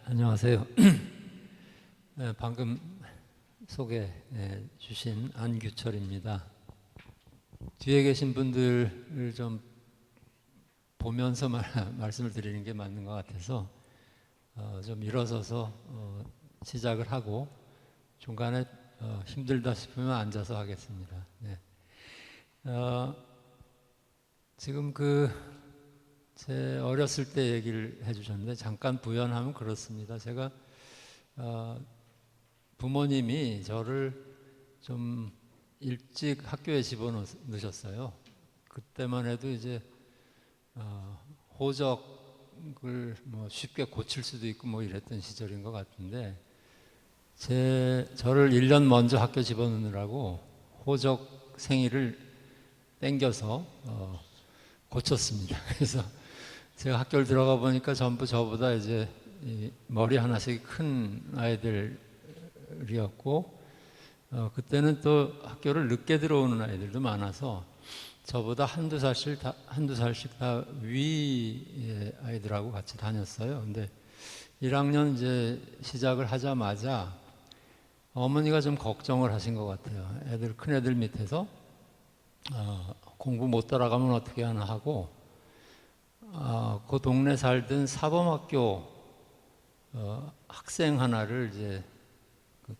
안녕하세요. 방금 소개해 주신 안규철입니다. 뒤에 계신 분들을 좀 보면서 말씀을 드리는 게 맞는 것 같아서 좀 일어서서 시작을 하고 중간에 힘들다 싶으면 앉아서 하겠습니다. 네. 지금 제 어렸을 때 얘기를 해주셨는데 잠깐 부연하면 그렇습니다. 제가 부모님이 저를 좀 일찍 학교에 집어넣으셨어요. 그때만 해도 이제 호적을 뭐 쉽게 고칠 수도 있고 뭐 이랬던 시절인 것 같은데 저를 1년 먼저 학교 집어넣느라고 호적 생일을 땡겨서 고쳤습니다. 그래서 제가 학교를 들어가 보니까 전부 저보다 이제 머리 하나씩 큰 아이들이었고 그때는 또 학교를 늦게 들어오는 아이들도 많아서 저보다 한두 살씩 다 위의 아이들하고 같이 다녔어요. 근데 1학년 이제 시작을 하자마자 어머니가 좀 걱정을 하신 것 같아요. 큰 애들 밑에서 공부 못 따라가면 어떻게 하나 하고 그 동네 살던 사범학교 학생 하나를 이제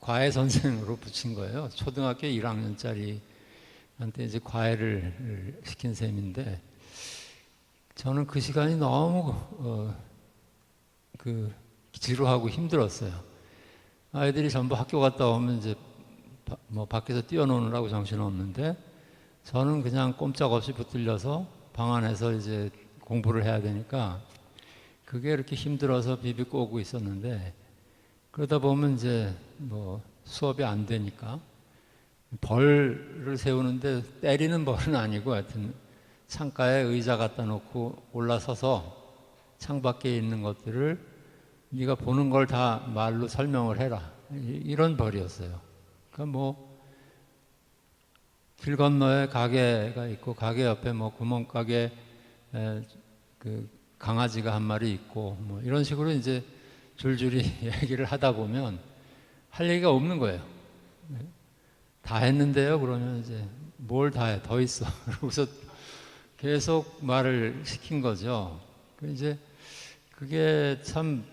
과외 선생으로 붙인 거예요. 초등학교 1학년짜리한테 이제 과외를 시킨 셈인데 저는 그 시간이 너무 지루하고 힘들었어요. 아이들이 전부 학교 갔다 오면 이제 뭐 밖에서 뛰어노느라고 정신없는데 저는 그냥 꼼짝없이 붙들려서 방 안에서 이제 공부를 해야 되니까 그게 이렇게 힘들어서 비비고 오고 있었는데 그러다 보면 이제 뭐 수업이 안 되니까 벌을 세우는데 때리는 벌은 아니고 하여튼 창가에 의자 갖다 놓고 올라서서 창밖에 있는 것들을 네가 보는 걸 다 말로 설명을 해라 이런 벌이었어요. 그러니까 뭐 길 건너에 가게가 있고 가게 옆에 뭐 구멍가게 강아지가 한 마리 있고 뭐 이런 식으로 이제 줄줄이 얘기를 하다 보면 할 얘기가 없는 거예요. 다 했는데요. 그러면 이제 뭘 다 해? 더 있어. 그러고서 계속 말을 시킨 거죠. 이제 그게 참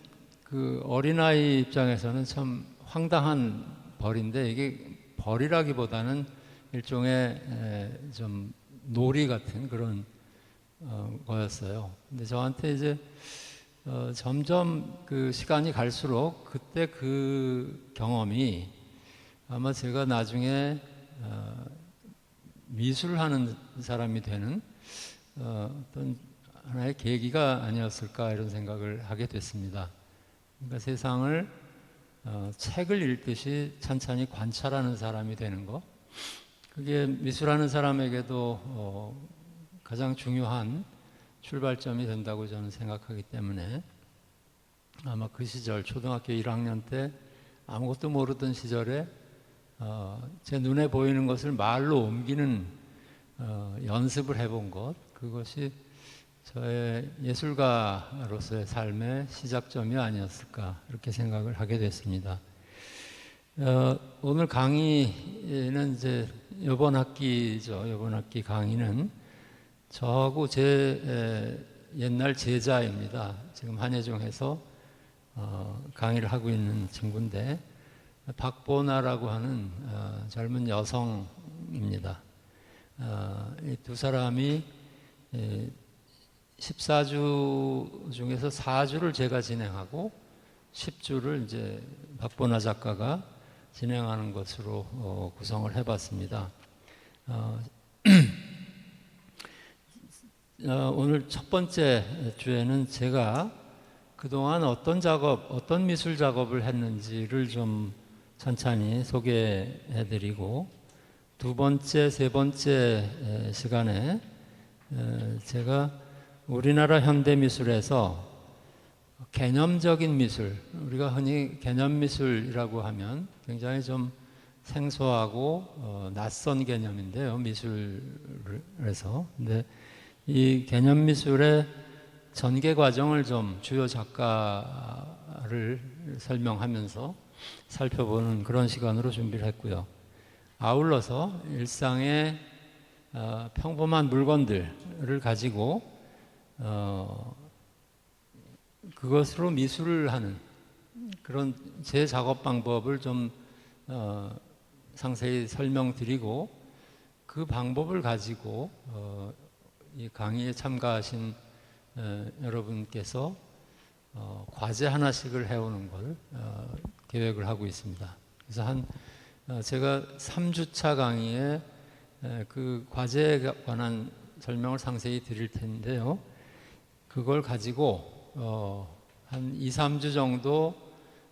어린아이 입장에서는 참 황당한 벌인데 이게 벌이라기보다는 일종의 좀 놀이 같은 그런 거였어요. 근데 저한테 이제 점점 시간이 갈수록 그때 그 경험이 아마 제가 나중에 미술을 하는 사람이 되는 어떤 하나의 계기가 아니었을까 이런 생각을 하게 됐습니다. 그러니까 세상을 책을 읽듯이 찬찬히 관찰하는 사람이 되는 것, 그게 미술하는 사람에게도 가장 중요한 출발점이 된다고 저는 생각하기 때문에 아마 그 시절 초등학교 1학년 때 아무것도 모르던 시절에 제 눈에 보이는 것을 말로 옮기는 연습을 해본 것, 그것이 저의 예술가로서의 삶의 시작점이 아니었을까 이렇게 생각을 하게 됐습니다. 오늘 강의는 이제 이번 학기죠. 이번 학기 강의는 저하고 제 옛날 제자입니다. 지금 한예종에서 강의를 하고 있는 친구인데 박보나라고 하는 젊은 여성입니다. 이 두 사람이 14주 중에서 4주를 제가 진행하고 10주를 이제 박보나 작가가 진행하는 것으로 구성을 해봤습니다. 오늘 첫 번째 주에는 제가 그동안 어떤 미술 작업을 했는지를 좀 천천히 소개해드리고 두 번째, 세 번째 시간에 제가 우리나라 현대미술에서 개념적인 미술, 우리가 흔히 개념미술이라고 하면 굉장히 좀 생소하고 낯선 개념인데요, 미술에서. 근데 이 개념미술의 전개 과정을 좀 주요 작가들과 역사를 설명하면서 살펴보는 그런 시간으로 준비를 했고요. 아울러서 일상의 평범한 물건들을 가지고 그것으로 미술을 하는 그런 제 작업 방법을 좀 상세히 설명드리고 그 방법을 가지고 이 강의에 참가하신 여러분께서 과제 하나씩을 해오는 걸 계획을 하고 있습니다. 그래서 제가 3주차 강의에 그 과제에 관한 설명을 상세히 드릴 텐데요. 그걸 가지고 한 2, 3주 정도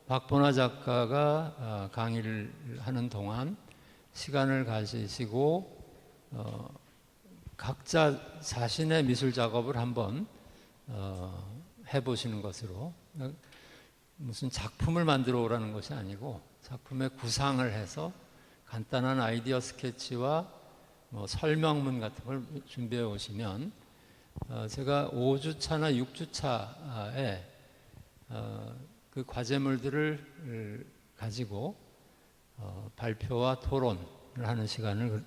박보나 작가가 강의를 하는 동안 시간을 가지시고 각자 자신의 미술 작업을 한번 해보시는 것으로, 무슨 작품을 만들어 오라는 것이 아니고 작품의 구상을 해서 간단한 아이디어 스케치와 설명문 같은 걸 준비해 오시면 제가 5주차나 6주차에 그 과제물들을 가지고 발표와 토론을 하는 시간을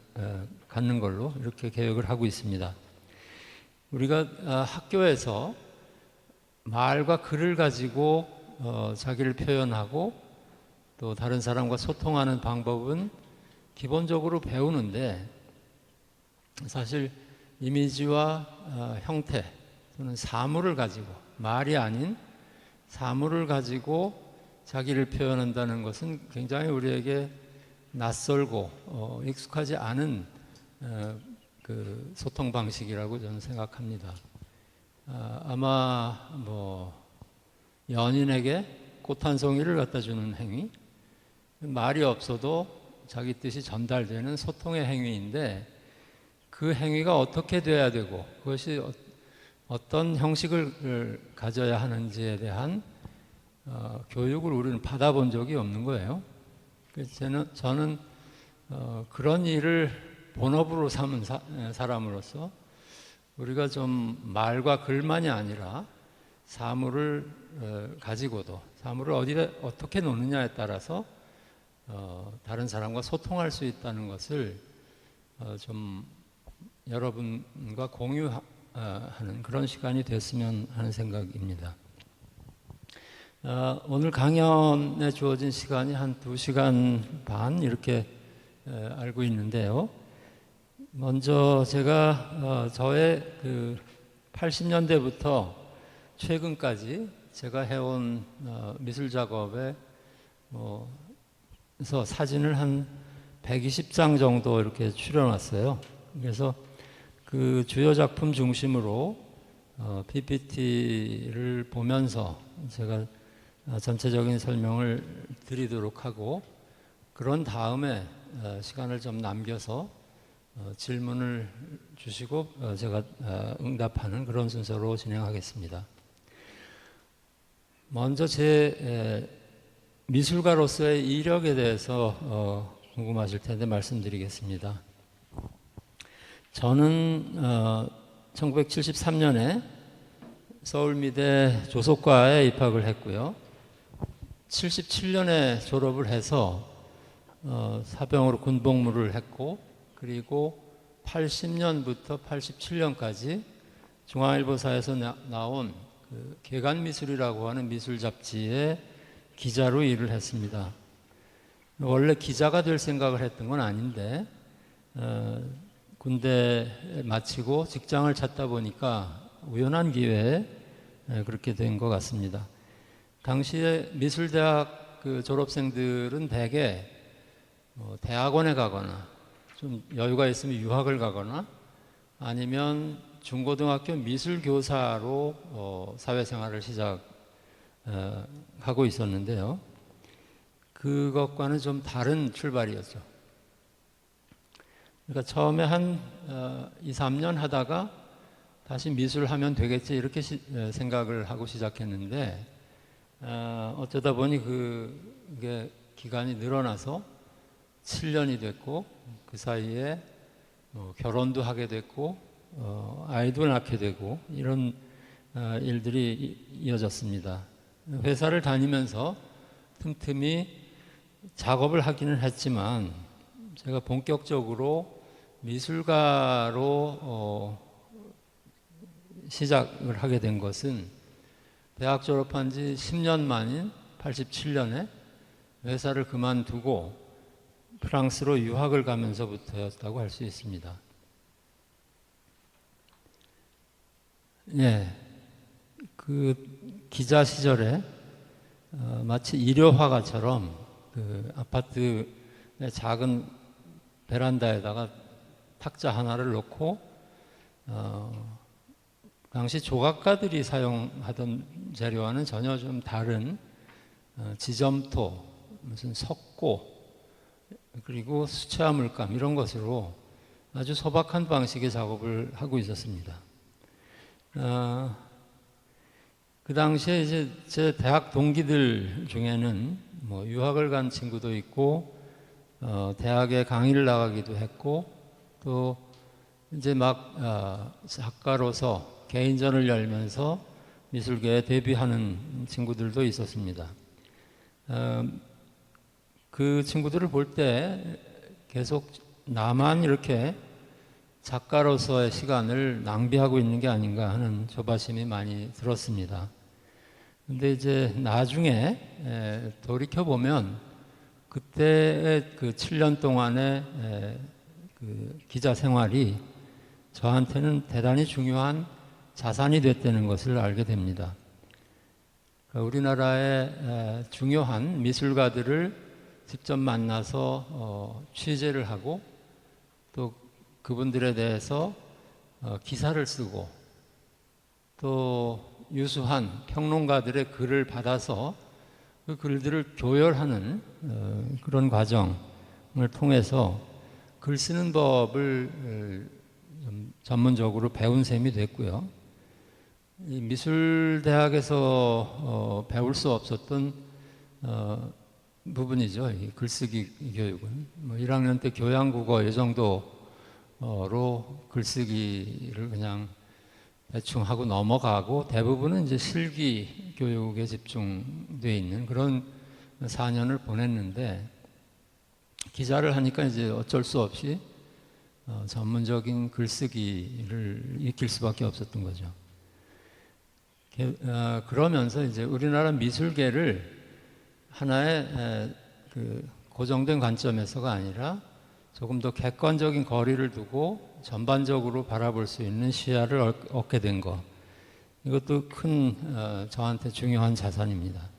갖는 걸로 이렇게 계획을 하고 있습니다. 우리가 학교에서 말과 글을 가지고 자기를 표현하고 또 다른 사람과 소통하는 방법은 기본적으로 배우는데, 사실 이미지와 형태 또는 사물을 가지고, 말이 아닌 사물을 가지고 자기를 표현한다는 것은 굉장히 우리에게 낯설고 익숙하지 않은 그 소통 방식이라고 저는 생각합니다. 아마 연인에게 꽃 한 송이를 갖다 주는 행위, 말이 없어도 자기 뜻이 전달되는 소통의 행위인데, 그 행위가 어떻게 돼야 되고 그것이 어떤 형식을 가져야 하는지에 대한 교육을 우리는 받아본 적이 없는 거예요. 그래서 저는 그런 일을 본업으로 삼은 사람으로서 우리가 좀 말과 글만이 아니라 사물을 가지고도, 사물을 어떻게 놓느냐에 따라서 다른 사람과 소통할 수 있다는 것을 좀 여러분과 공유하는 그런 시간이 됐으면 하는 생각입니다. 오늘 강연에 주어진 시간이 한 2시간 반 이렇게 알고 있는데요. 먼저 제가 저의 그 80년대부터 최근까지 제가 해온 미술 작업에 그래서 사진을 한 120장 정도 이렇게 추려놨어요. 그래서 그 주요 작품 중심으로 PPT를 보면서 제가 전체적인 설명을 드리도록 하고, 그런 다음에 시간을 좀 남겨서 질문을 주시고 제가 응답하는 그런 순서로 진행하겠습니다. 먼저 제 미술가로서의 이력에 대해서 궁금하실 텐데 말씀드리겠습니다. 저는 1973년에 서울미대 조속과에 입학을 했고요. 77년에 졸업을 해서 사병으로 군복무를 했고, 그리고 80년부터 87년까지 중앙일보사에서 나온 그 개간미술이라고 하는 미술 잡지에 기자로 일을 했습니다. 원래 기자가 될 생각을 했던 건 아닌데 군대 마치고 직장을 찾다 보니까 우연한 기회에 그렇게 된 것 같습니다. 당시에 미술대학 그 졸업생들은 대개 대학원에 가거나 좀 여유가 있으면 유학을 가거나 아니면 중고등학교 미술교사로 사회생활을 시작하고 있었는데요. 그것과는 좀 다른 출발이었죠. 그러니까 처음에 한 2, 3년 하다가 다시 미술하면 되겠지 이렇게 생각을 하고 시작했는데 어쩌다 보니 그게 기간이 늘어나서 7년이 됐고, 그 사이에 결혼도 하게 됐고 아이도 낳게 되고 이런 일들이 이어졌습니다. 회사를 다니면서 틈틈이 작업을 하기는 했지만 제가 본격적으로 미술가로 시작을 하게 된 것은 대학 졸업한 지 10년 만인 87년에 회사를 그만두고 프랑스로 유학을 가면서부터였다고 할 수 있습니다. 예, 그 기자 시절에 마치 일요화가처럼 그 아파트의 작은 베란다에다가 탁자 하나를 놓고 당시 조각가들이 사용하던 재료와는 전혀 좀 다른 지점토, 무슨 석고, 그리고 수채화 물감 이런 것으로 아주 소박한 방식의 작업을 하고 있었습니다. 그 당시에 이제 제 대학 동기들 중에는 뭐 유학을 간 친구도 있고, 대학에 강의를 나가기도 했고, 또 이제 막 작가로서 개인전을 열면서 미술계에 데뷔하는 친구들도 있었습니다. 그 친구들을 볼 때 계속 나만 이렇게 작가로서의 시간을 낭비하고 있는 게 아닌가 하는 조바심이 많이 들었습니다. 근데 이제 나중에 돌이켜보면 그때의 그 7년 동안의 그 기자 생활이 저한테는 대단히 중요한 자산이 됐다는 것을 알게 됩니다. 우리나라의 중요한 미술가들을 직접 만나서 취재를 하고 또 그분들에 대해서 기사를 쓰고 또 유수한 평론가들의 글을 받아서 그 글들을 교열하는 그런 과정을 통해서 글 쓰는 법을 좀 전문적으로 배운 셈이 됐고요. 이 미술대학에서 배울 수 없었던 부분이죠. 이 글쓰기 교육은. 뭐 1학년 때 교양국어 이 정도로 글쓰기를 그냥 대충 하고 넘어가고 대부분은 이제 실기 교육에 집중되어 있는 그런 4년을 보냈는데 기자를 하니까 이제 어쩔 수 없이 전문적인 글쓰기를 익힐 수밖에 없었던 거죠. 그러면서 이제 우리나라 미술계를 하나의 그 고정된 관점에서가 아니라 조금 더 객관적인 거리를 두고 전반적으로 바라볼 수 있는 시야를 얻게 된 것. 이것도 큰 저한테 중요한 자산입니다.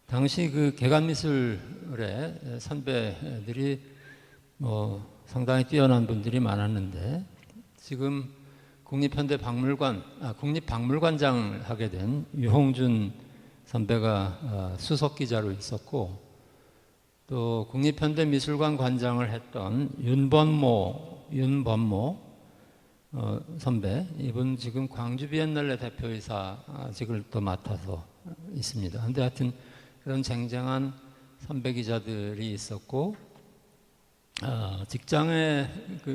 당시 그 개간미술의 선배들이 상당히 뛰어난 분들이 많았는데 지금 국립박물관장을 하게 된 유홍준 선배가 수석 기자로 있었고 또 국립현대미술관 관장을 했던 윤범모 선배, 이분 지금 광주 비엔날레 대표이사직을 또 맡아서 있습니다. 근데 하여튼 그런 쟁쟁한 선배 기자들이 있었고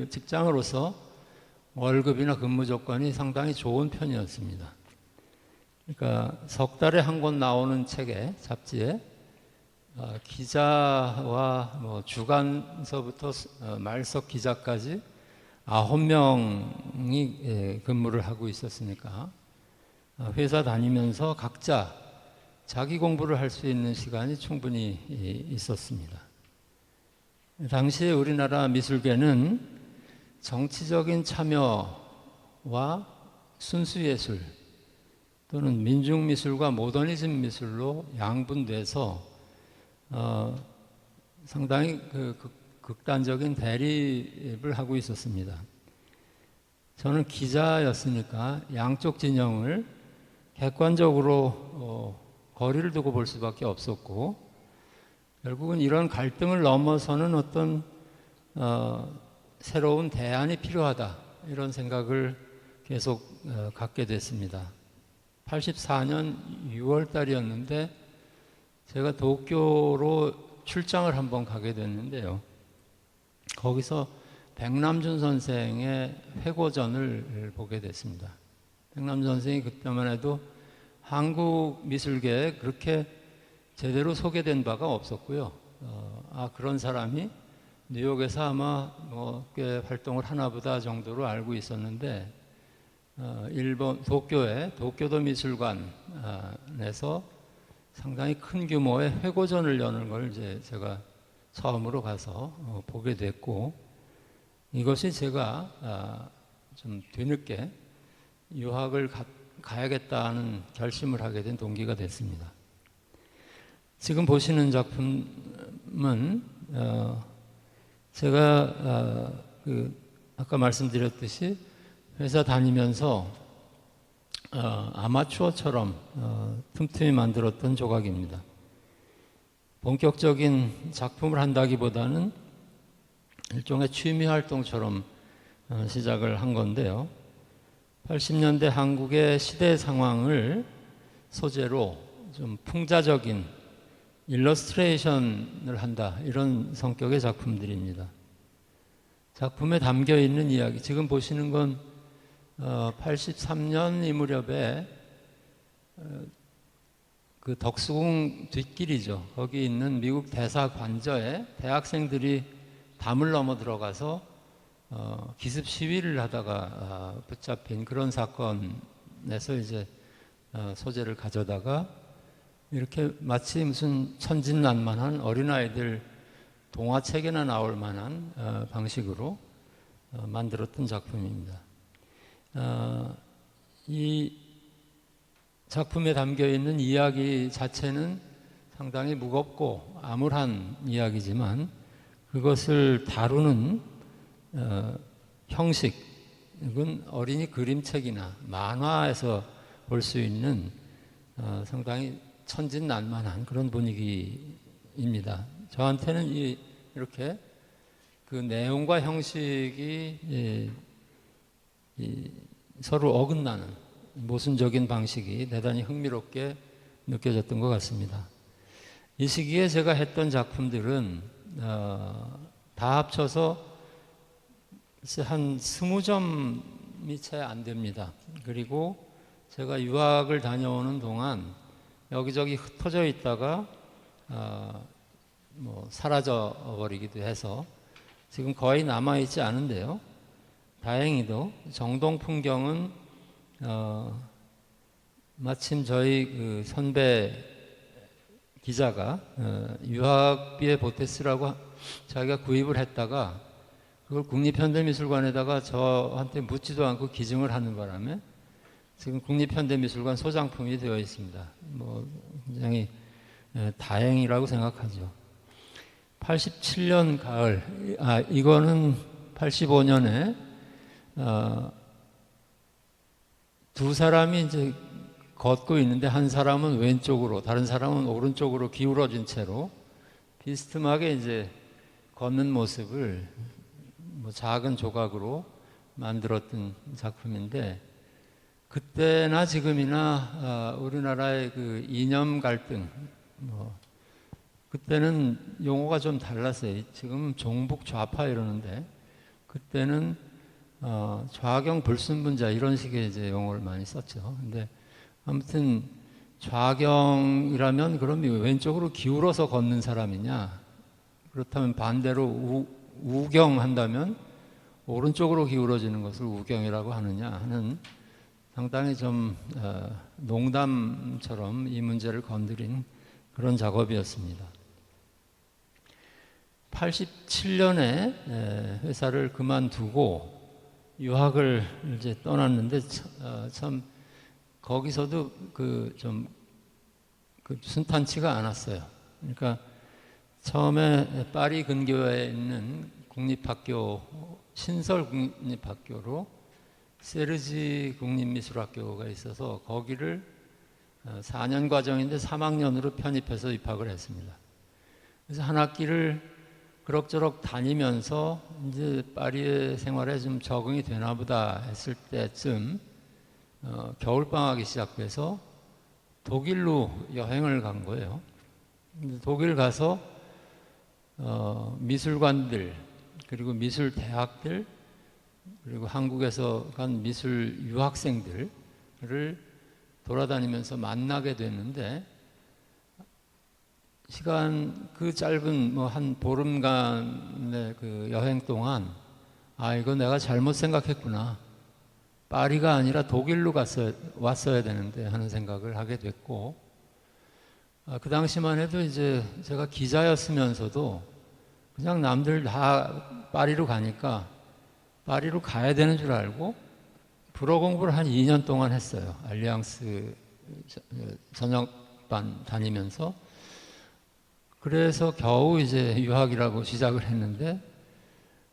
직장으로서 월급이나 근무 조건이 상당히 좋은 편이었습니다. 그러니까 석 달에 한 권 나오는 책에 잡지에 기자와 뭐 주간서부터 말석 기자까지 9명이 근무를 하고 있었으니까 회사 다니면서 각자 자기 공부를 할 수 있는 시간이 충분히 있었습니다. 당시에 우리나라 미술계는 정치적인 참여와 순수예술 또는 민중미술과 모더니즘 미술로 양분돼서 상당히 극단적인 대립을 하고 있었습니다. 저는 기자였으니까 양쪽 진영을 객관적으로 거리를 두고 볼 수밖에 없었고 결국은 이런 갈등을 넘어서는 어떤 새로운 대안이 필요하다 이런 생각을 계속 갖게 됐습니다. 84년 6월 달이었는데 제가 도쿄로 출장을 한번 가게 됐는데요. 거기서 백남준 선생의 회고전을 보게 됐습니다. 백남준 선생이 그때만 해도 한국 미술계에 그렇게 제대로 소개된 바가 없었고요. 그런 사람이 뉴욕에서 아마 꽤 활동을 하나 보다 정도로 알고 있었는데, 일본 도쿄도 미술관에서 상당히 큰 규모의 회고전을 여는 걸 이제 제가 처음으로 가서 보게 됐고, 이것이 제가 좀 뒤늦게 유학을 가야겠다는 결심을 하게 된 동기가 됐습니다. 지금 보시는 작품은 제가 아까 말씀드렸듯이 회사 다니면서 아마추어처럼 틈틈이 만들었던 조각입니다. 본격적인 작품을 한다기보다는 일종의 취미 활동처럼 시작을 한 건데요. 80년대 한국의 시대 상황을 소재로 좀 풍자적인 일러스트레이션을 한다, 이런 성격의 작품들입니다. 작품에 담겨 있는 이야기, 지금 보시는 건 83년 이 무렵에 그 덕수궁 뒷길이죠. 거기 있는 미국 대사 관저에 대학생들이 담을 넘어 들어가서 기습 시위를 하다가 붙잡힌 그런 사건에서 이제 소재를 가져다가 이렇게 마치 무슨 천진난만한 어린아이들 동화책에나 나올 만한 방식으로 만들었던 작품입니다. 이 작품에 담겨 있는 이야기 자체는 상당히 무겁고 암울한 이야기지만, 그것을 다루는 형식은 어린이 그림책이나 만화에서 볼 수 있는 상당히 천진난만한 그런 분위기입니다. 저한테는 이렇게 그 내용과 형식이 서로 어긋나는 모순적인 방식이 대단히 흥미롭게 느껴졌던 것 같습니다. 이 시기에 제가 했던 작품들은 다 합쳐서 한 20점이 채 안 됩니다. 그리고 제가 유학을 다녀오는 동안 여기저기 흩어져 있다가 사라져 버리기도 해서 지금 거의 남아있지 않은데요. 다행히도 정동 풍경은 마침 저희 그 선배 기자가 유학비에 보태쓰라고 자기가 구입을 했다가 그걸 국립현대미술관에다가 저한테 묻지도 않고 기증을 하는 바람에 지금 국립현대미술관 소장품이 되어 있습니다. 굉장히 다행이라고 생각하죠. 87년 가을, 이거는 85년에 두 사람이 이제 걷고 있는데 한 사람은 왼쪽으로, 다른 사람은 오른쪽으로 기울어진 채로 비스듬하게 이제 걷는 모습을 작은 조각으로 만들었던 작품인데, 그때나 지금이나 우리나라의 그 이념 갈등, 그때는 용어가 좀 달랐어요. 지금 종북 좌파 이러는데 그때는 좌경 불순분자 이런 식의 이제 용어를 많이 썼죠. 근데 아무튼 좌경이라면 그럼 왼쪽으로 기울어서 걷는 사람이냐, 그렇다면 반대로 우경 한다면 오른쪽으로 기울어지는 것을 우경이라고 하느냐 하는 상당히 좀 농담처럼 이 문제를 건드린 그런 작업이었습니다. 87년에 회사를 그만두고 유학을 이제 떠났는데 참 거기서도 좀 순탄치가 않았어요. 그러니까 처음에 파리 근교에 있는 국립학교, 신설 국립학교로 세르지 국립미술학교가 있어서 거기를 4년 과정인데 3학년으로 편입해서 입학을 했습니다. 그래서 한 학기를 그럭저럭 다니면서 이제 파리의 생활에 좀 적응이 되나 보다 했을 때쯤 겨울방학이 시작돼서 독일로 여행을 간 거예요. 독일 가서 미술관들, 그리고 미술대학들, 그리고 한국에서 간 미술 유학생들을 돌아다니면서 만나게 됐는데 시간 그 짧은 뭐 한 보름간의 그 여행 동안 이거 내가 잘못 생각했구나. 파리가 아니라 독일로 왔어야 되는데 하는 생각을 하게 됐고 그 당시만 해도 이제 제가 기자였으면서도 그냥 남들 다 파리로 가니까 파리로 가야 되는 줄 알고 불어 공부를 한 2년 동안 했어요. 알리앙스 전역반 다니면서. 그래서 겨우 이제 유학이라고 시작을 했는데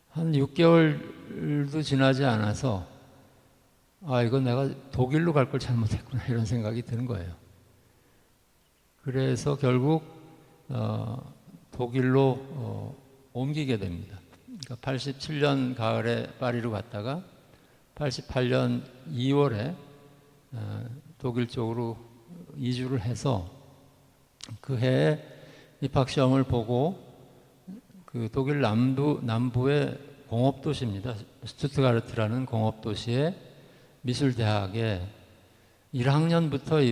한 6개월도 지나지 않아서 이거 내가 독일로 갈 걸 잘못했구나 이런 생각이 드는 거예요. 그래서 결국 독일로 옮기게 됩니다. 그러니까 87년 가을에 파리로 갔다가 88년 2월에 독일 쪽으로 이주를 해서 그 해에 입학시험을 보고 그 독일 남부의 공업도시입니다. 슈투트가르트라는 공업도시의 미술대학에 1학년부터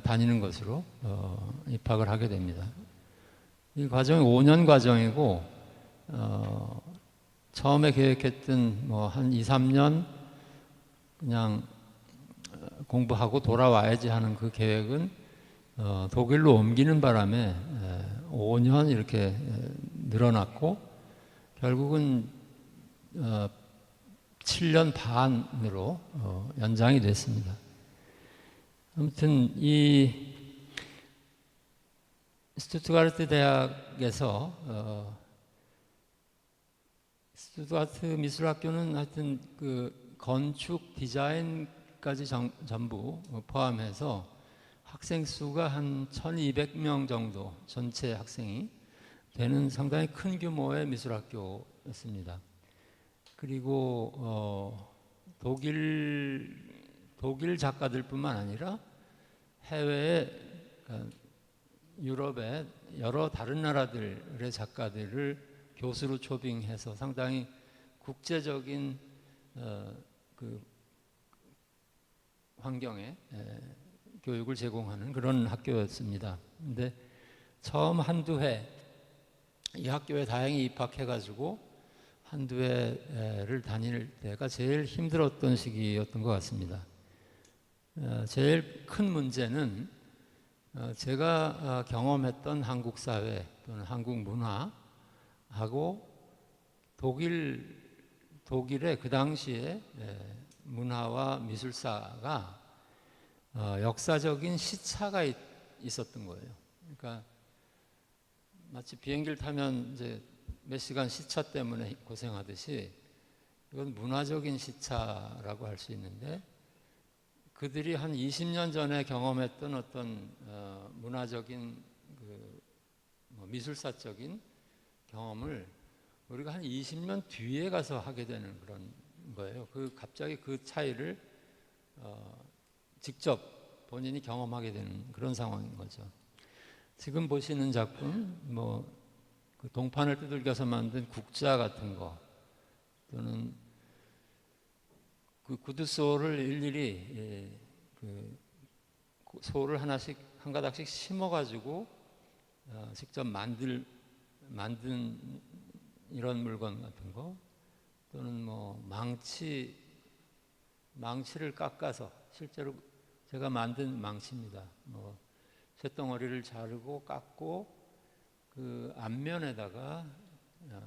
다니는 것으로 입학을 하게 됩니다. 이 과정이 5년 과정이고 처음에 계획했던 뭐 한 2, 3년 그냥 공부하고 돌아와야지 하는 그 계획은 독일로 옮기는 바람에 5년 이렇게 늘어났고 결국은 7년 반으로 연장이 됐습니다. 아무튼 이 스투트가르트 대학에서 스투트가르트 미술학교는 하여튼 그 건축 디자인까지 전부 포함해서 학생 수가 한 1200명 정도 전체 학생이 되는 상당히 큰 규모의 미술학교였습니다. 그리고 독일 작가들뿐만 아니라 해외에 유럽의 여러 다른 나라들의 작가들을 교수로 초빙해서 상당히 국제적인 그 환경에 교육을 제공하는 그런 학교였습니다. 근데 처음 한두 해 이 학교에 다행히 입학해가지고 한두 해를 다닐 때가 제일 힘들었던 시기였던 것 같습니다. 제일 큰 문제는 제가 경험했던 한국 사회 또는 한국 문화하고 독일의 그 당시에 문화와 미술사가 역사적인 시차가 있었던 거예요. 그러니까 마치 비행기를 타면 이제 몇 시간 시차 때문에 고생하듯이 이건 문화적인 시차라고 할 수 있는데 그들이 한 20년 전에 경험했던 어떤 문화적인 미술사적인 경험을 우리가 한 20년 뒤에 가서 하게 되는 그런 거예요. 갑자기 그 차이를 직접 본인이 경험하게 되는 그런 상황인 거죠. 지금 보시는 작품, 그 동판을 두들겨서 만든 국자 같은 거, 또는 그 구두소를 일일이 그 소를 한 가닥씩 심어가지고 직접 만든 이런 물건 같은 거, 또는 망치를 깎아서 실제로 제가 만든 망치입니다. 쇳덩어리를 자르고 깎고 그 앞면에다가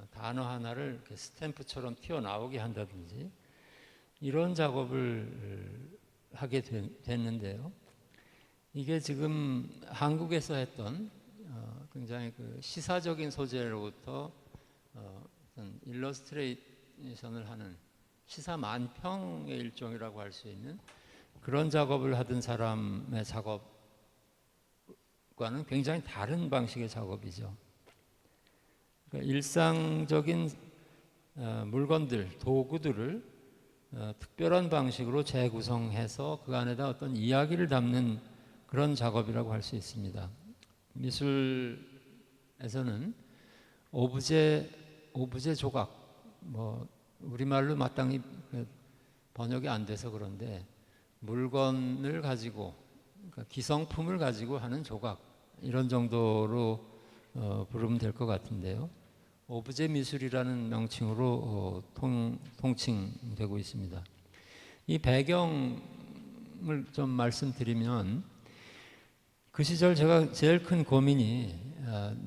단어 하나를 이렇게 스탬프처럼 튀어나오게 한다든지 이런 작업을 하게 됐는데요. 이게 지금 한국에서 했던 굉장히 그 시사적인 소재로부터 어떤 일러스트레이션을 하는 시사 만평의 일종이라고 할 수 있는 그런 작업을 하던 사람의 작업과는 굉장히 다른 방식의 작업이죠. 그러니까 일상적인 물건들, 도구들을 특별한 방식으로 재구성해서 그 안에다 어떤 이야기를 담는 그런 작업이라고 할 수 있습니다. 미술에서는 오브제 조각, 우리말로 마땅히 번역이 안 돼서 그런데 물건을 가지고, 그러니까 기성품을 가지고 하는 조각, 이런 정도로 부르면 될 것 같은데요. 오브제 미술이라는 명칭으로 통칭되고 있습니다. 이 배경을 좀 말씀드리면, 그 시절 제가 제일 큰 고민이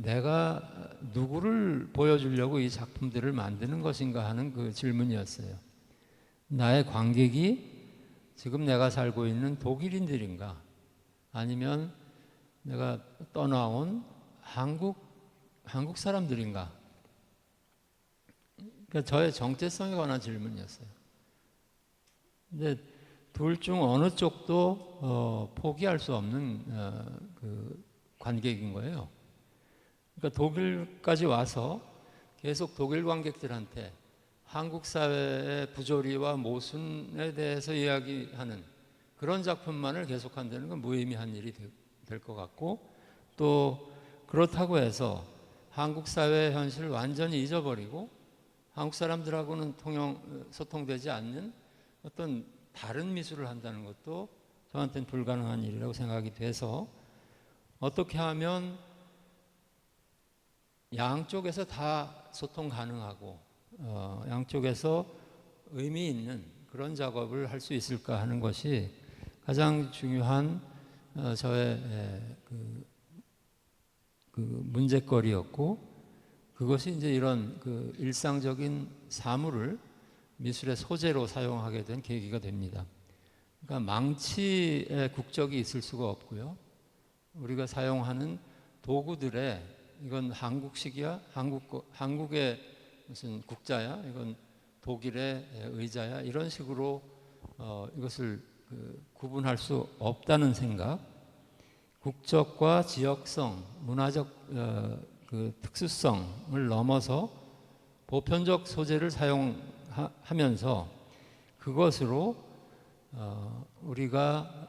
내가 누구를 보여주려고 이 작품들을 만드는 것인가 하는 그 질문이었어요. 나의 관객이 지금 내가 살고 있는 독일인들인가, 아니면 내가 떠나온 한국 사람들인가. 그러니까 저의 정체성에 관한 질문이었어요. 근데 둘 중 어느 쪽도 포기할 수 없는 그 관객인 거예요. 그러니까 독일까지 와서 계속 독일 관객들한테 한국 사회의 부조리와 모순에 대해서 이야기하는 그런 작품만을 계속한다는 건 무의미한 일이 될 것 같고, 또 그렇다고 해서 한국 사회의 현실을 완전히 잊어버리고 한국 사람들하고는 소통되지 않는 어떤 다른 미술을 한다는 것도 저한테는 불가능한 일이라고 생각이 돼서, 어떻게 하면 양쪽에서 다 소통 가능하고 양쪽에서 의미 있는 그런 작업을 할 수 있을까 하는 것이 가장 중요한 저의 그 문제거리였고, 그것이 이제 이런 그 일상적인 사물을 미술의 소재로 사용하게 된 계기가 됩니다. 그러니까 망치의 국적이 있을 수가 없고요. 우리가 사용하는 도구들에 이건 한국식이야, 한국의 무슨 국자야, 이건 독일의 의자야, 이런 식으로 이것을 구분할 수 없다는 생각, 국적과 지역성, 문화적 그 특수성을 넘어서 보편적 소재를 사용하면서 그것으로 우리가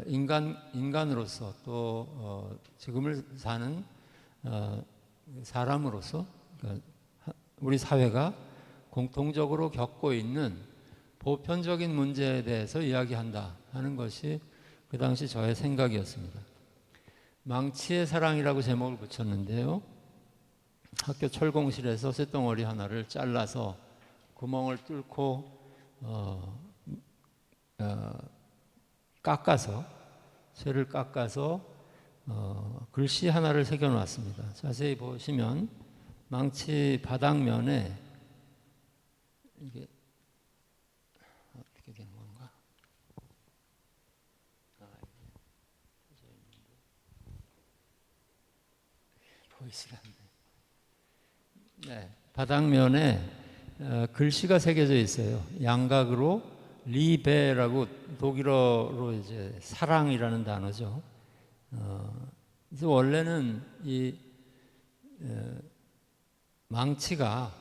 인간으로서 또 지금을 사는 사람으로서, 그러니까 우리 사회가 공통적으로 겪고 있는 보편적인 문제에 대해서 이야기한다 하는 것이 그 당시 저의 생각이었습니다. 망치의 사랑이라고 제목을 붙였는데요. 학교 철공실에서 쇳덩어리 하나를 잘라서 구멍을 뚫고 깎아서, 쇠를 깎아서 글씨 하나를 새겨 놨습니다. 자세히 보시면 망치 바닥면에 이게 어떻게 된 건가? 보이질 않네. 네, 바닥면에 글씨가 새겨져 있어요. 양각으로 리베라고, 독일어로 이제 사랑이라는 단어죠. 그래서 원래는 이 망치가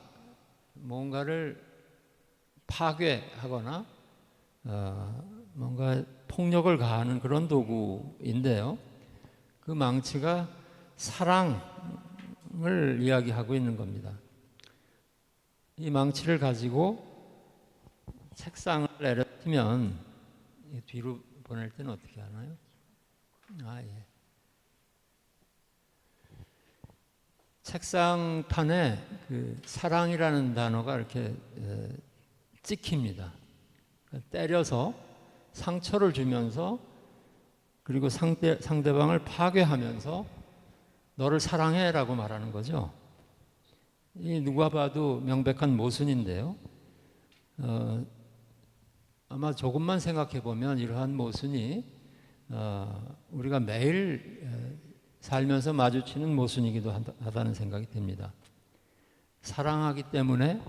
뭔가를 파괴하거나 뭔가 폭력을 가하는 그런 도구인데요. 그 망치가 사랑을 이야기하고 있는 겁니다. 이 망치를 가지고 책상을 내려치면, 뒤로 보낼 때는 어떻게 하나요? 예. 책상판에 그 사랑이라는 단어가 이렇게 찍힙니다. 때려서 상처를 주면서, 그리고 상대방을 파괴하면서 너를 사랑해라고 말하는 거죠. 이 누가 봐도 명백한 모순인데요. 아마 조금만 생각해 보면 이러한 모순이 우리가 매일 살면서 마주치는 모순이기도 하다는 생각이 듭니다. 사랑하기 때문에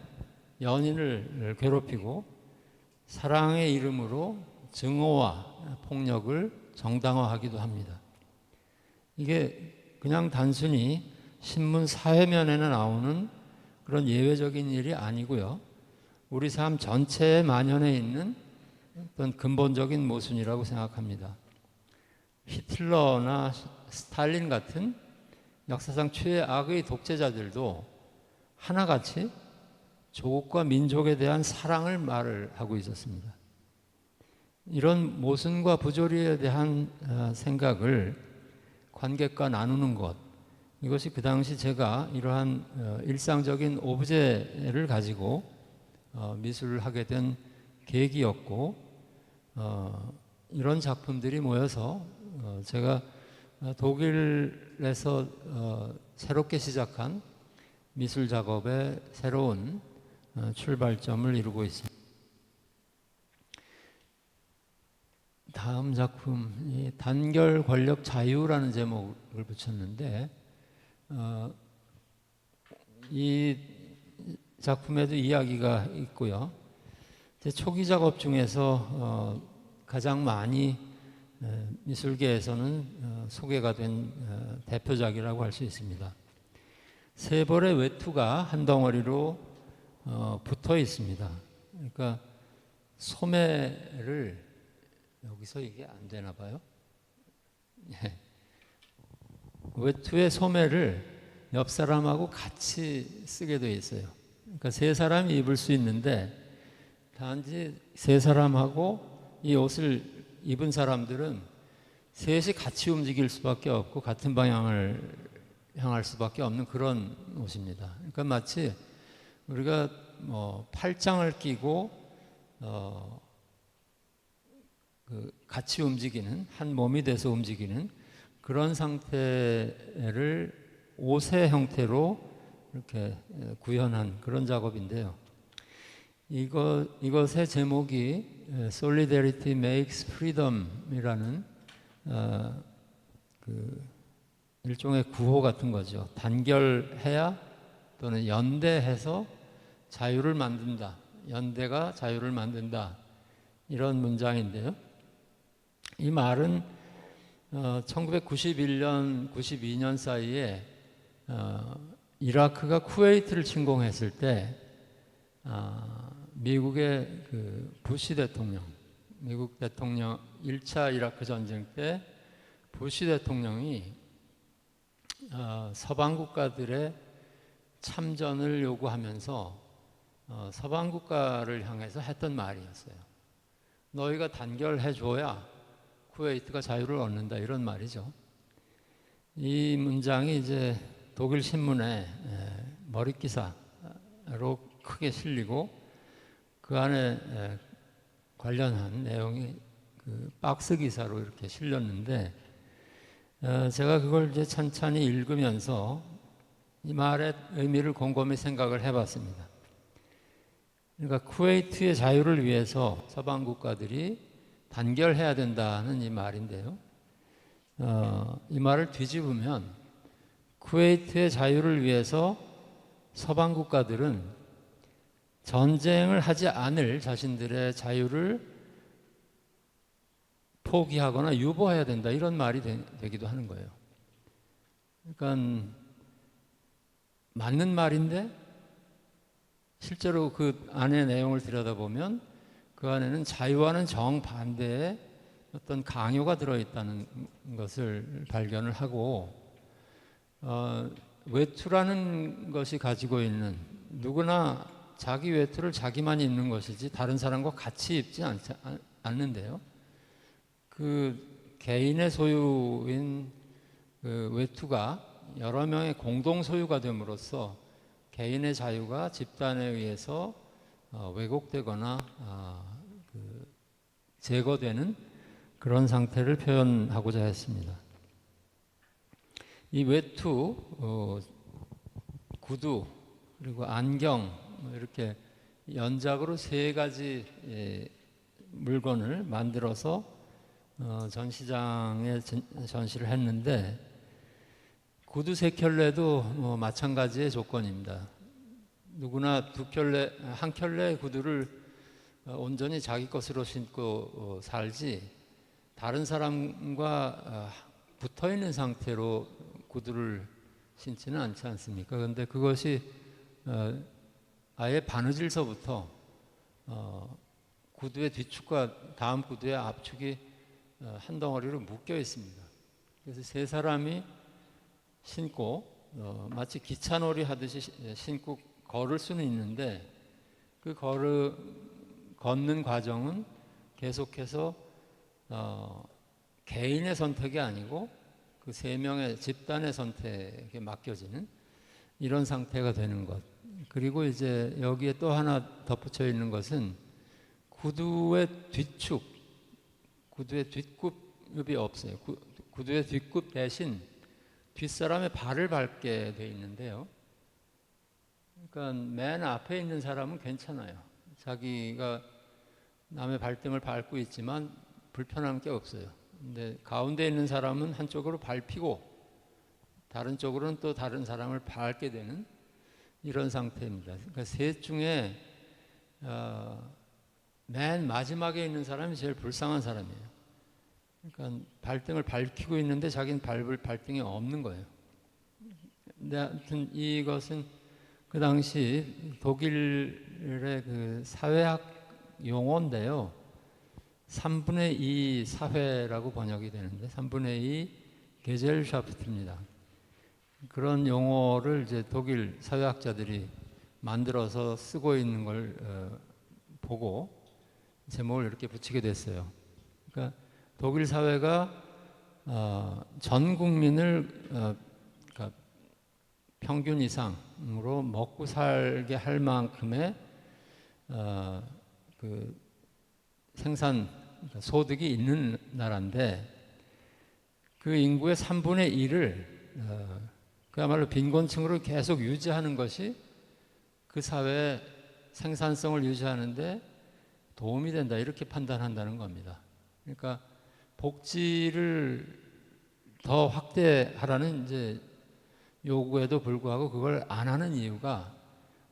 연인을 괴롭히고, 사랑의 이름으로 증오와 폭력을 정당화하기도 합니다. 이게 그냥 단순히 신문 사회면에는 나오는 그런 예외적인 일이 아니고요. 우리 삶 전체에 만연해 있는 어떤 근본적인 모순이라고 생각합니다. 히틀러나 스탈린 같은 역사상 최악의 독재자들도 하나같이 조국과 민족에 대한 사랑을 말을 하고 있었습니다. 이런 모순과 부조리에 대한 생각을 관객과 나누는 것, 이것이 그 당시 제가 이러한 일상적인 오브제를 가지고 미술을 하게 된 계기였고, 이런 작품들이 모여서 제가 독일에서 새롭게 시작한 미술 작업의 새로운 출발점을 이루고 있습니다. 다음 작품, 단결 권력 자유라는 제목을 붙였는데, 이 작품에도 이야기가 있고요. 제 초기 작업 중에서 가장 많이 미술계에서는 소개가 된 대표작이라고 할 수 있습니다. 세 벌의 외투가 한 덩어리로 붙어 있습니다. 그러니까 소매를, 여기서 이게 안 되나 봐요. 외투의 소매를 옆 사람하고 같이 쓰게 되어 있어요. 그러니까 세 사람이 입을 수 있는데, 단지 세 사람하고 이 옷을 입은 사람들은 셋이 같이 움직일 수밖에 없고 같은 방향을 향할 수밖에 없는 그런 옷입니다. 그러니까 마치 우리가 팔짱을 끼고 같이 움직이는, 한 몸이 돼서 움직이는 그런 상태를 옷의 형태로 이렇게 구현한 그런 작업인데요. 이것의 제목이 Solidarity Makes Freedom이라는 일종의 구호 같은 거죠. 단결해야 또는 연대해서 자유를 만든다. 연대가 자유를 만든다. 이런 문장인데요. 이 말은 1991년, 92년 사이에 이라크가 쿠웨이트를 침공했을 때 미국의 부시 대통령, 미국 대통령 1차 이라크 전쟁 때 부시 대통령이 서방 국가들의 참전을 요구하면서 서방 국가를 향해서 했던 말이었어요. 너희가 단결해줘야 쿠웨이트가 자유를 얻는다, 이런 말이죠. 이 문장이 이제 독일 신문에 머릿기사로 크게 실리고 그 안에 관련한 내용이 박스 기사로 이렇게 실렸는데, 제가 그걸 이제 천천히 읽으면서 이 말의 의미를 곰곰이 생각을 해봤습니다. 그러니까 쿠웨이트의 자유를 위해서 서방 국가들이 단결해야 된다는 이 말인데요. 이 말을 뒤집으면 쿠웨이트의 자유를 위해서 서방 국가들은 전쟁을 하지 않을 자신들의 자유를 포기하거나 유보해야 된다, 이런 말이 되기도 하는 거예요. 그러니까 맞는 말인데 실제로 그 안의 내용을 들여다보면 그 안에는 자유와는 정반대의 어떤 강요가 들어있다는 것을 발견을 하고, 외투라는 것이 가지고 있는, 누구나 자기 외투를 자기만 입는 것이지 다른 사람과 같이 입지 않는데요. 그 개인의 소유인 그 외투가 여러 명의 공동 소유가 됨으로써 개인의 자유가 집단에 의해서 왜곡되거나 제거되는 그런 상태를 표현하고자 했습니다. 이 외투, 구두, 그리고 안경, 이렇게 연작으로 세 가지 물건을 만들어서 전시장에 전시를 했는데, 구두 세 켤레도 마찬가지의 조건입니다. 누구나 한 켤레의 구두를 온전히 자기 것으로 신고 살지, 다른 사람과 붙어 있는 상태로 구두를 신지는 않지 않습니까? 그런데 그것이 아예 바느질서부터 구두의 뒤축과 다음 구두의 앞축이 한 덩어리로 묶여 있습니다. 그래서 세 사람이 신고 마치 기차놀이 하듯이 신고 걸을 수는 있는데, 그 걷는 과정은 계속해서 개인의 선택이 아니고 그 3명의 집단의 선택에 맡겨지는 이런 상태가 되는 것. 그리고 이제 여기에 또 하나 덧붙여 있는 것은 구두의 뒷축, 구두의 뒷굽이 없어요. 구두의 뒷굽 대신 뒷사람의 발을 밟게 돼 있는데요. 그러니까 맨 앞에 있는 사람은 괜찮아요. 자기가 남의 발등을 밟고 있지만 불편한 게 없어요. 근데 가운데 있는 사람은 한쪽으로 밟히고 다른 쪽으로는 또 다른 사람을 밟게 되는 이런 상태입니다. 그러니까 셋 중에 맨 마지막에 있는 사람이 제일 불쌍한 사람이에요. 그러니까 발등을 밟히고 있는데 자기는 밟을 발등이 없는 거예요. 근데 하여튼 이것은 그 당시 독일의 그 사회학 용어인데요. 3분의 2 사회라고 번역이 되는데 3분의 2 게젤샤프트입니다. 그런 용어를 이제 독일 사회학자들이 만들어서 쓰고 있는 걸 보고 제목을 이렇게 붙이게 됐어요. 그러니까 독일 사회가 전 국민을 그러니까 평균 이상으로 먹고 살게 할 만큼의 그 생산 그러니까 소득이 있는 나라인데 그 인구의 3분의 1을 그야말로 빈곤층으로 계속 유지하는 것이 그 사회의 생산성을 유지하는데 도움이 된다 이렇게 판단한다는 겁니다. 그러니까 복지를 더 확대하라는 이제 요구에도 불구하고 그걸 안 하는 이유가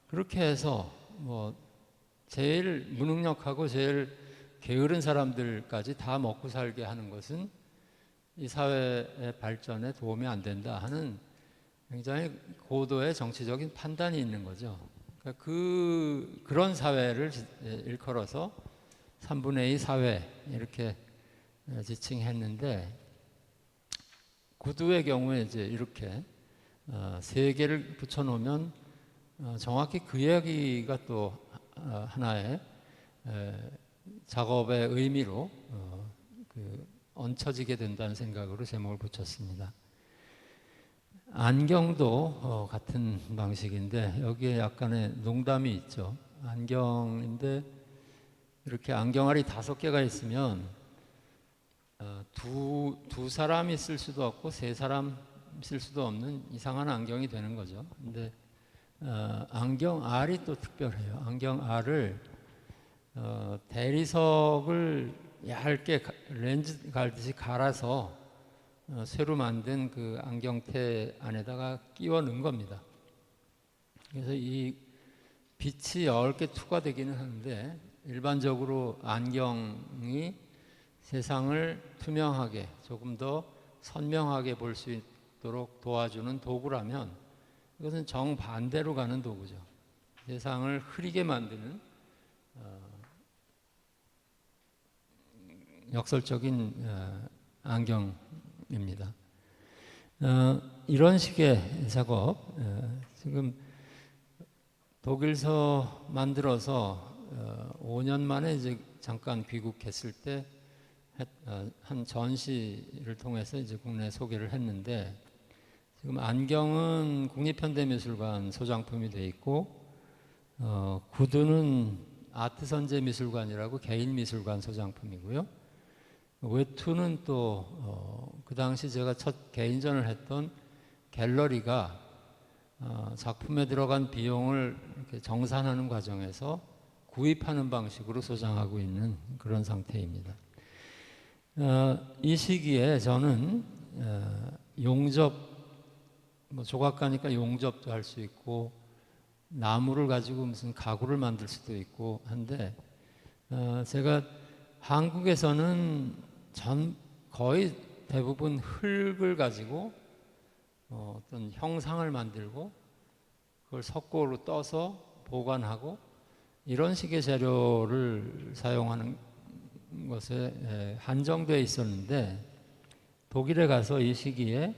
그렇게 해서 뭐 제일 무능력하고 제일 게으른 사람들까지 다 먹고 살게 하는 것은 이 사회의 발전에 도움이 안 된다 하는 굉장히 고도의 정치적인 판단이 있는 거죠. 그러니까 그런 사회를 일컬어서 3분의 2 사회 이렇게 지칭했는데 구두의 경우에 이제 이렇게 3개를 붙여놓으면 정확히 그 이야기가 또 하나의 작업의 의미로 얹혀지게 된다는 생각으로 제목을 붙였습니다. 안경도 같은 방식인데 여기에 약간의 농담이 있죠. 안경인데 이렇게 안경알이 5개가 있으면 두 사람이 쓸 수도 없고 3사람 쓸 수도 없는 이상한 안경이 되는 거죠. 근데 안경알이 또 특별해요. 안경알을 대리석을 얇게 렌즈 갈듯이 갈아서 새로 만든 그 안경테 안에다가 끼워 넣은 겁니다. 그래서 이 빛이 얇게 투과되기는 하는데 일반적으로 안경이 세상을 투명하게 조금 더 선명하게 볼 수 있도록 도와주는 도구라면 이것은 정반대로 가는 도구죠. 세상을 흐리게 만드는 역설적인 안경입니다. 이런 식의 작업 지금 독일서 만들어서 5년 만에 이제 잠깐 귀국했을 때 한 전시를 통해서 이제 국내 소개를 했는데 지금 안경은 국립현대미술관 소장품이 돼 있고 구두는 아트선재미술관이라고 개인미술관 소장품이고요. 외투는 또 그 당시 제가 첫 개인전을 했던 갤러리가 작품에 들어간 비용을 이렇게 정산하는 과정에서 구입하는 방식으로 소장하고 있는 그런 상태입니다. 이 시기에 저는 용접, 뭐 조각가니까 용접도 할 수 있고 나무를 가지고 무슨 가구를 만들 수도 있고 한데 제가 한국에서는 거의 대부분 흙을 가지고 어떤 형상을 만들고 그걸 석고로 떠서 보관하고 이런 식의 재료를 사용하는 것에 한정되어 있었는데 독일에 가서 이 시기에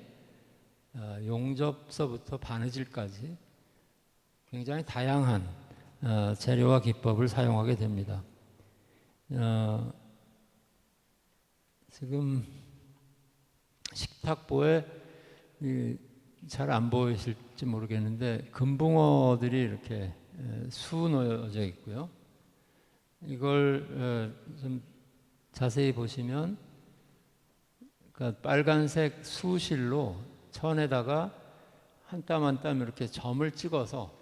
용접서부터 바느질까지 굉장히 다양한 재료와 기법을 사용하게 됩니다. 지금 식탁보에 잘 안 보이실지 모르겠는데 금붕어들이 이렇게 수 놓여져 있고요. 이걸 좀 자세히 보시면 그러니까 빨간색 수실로 천에다가 한 땀 한 땀 이렇게 점을 찍어서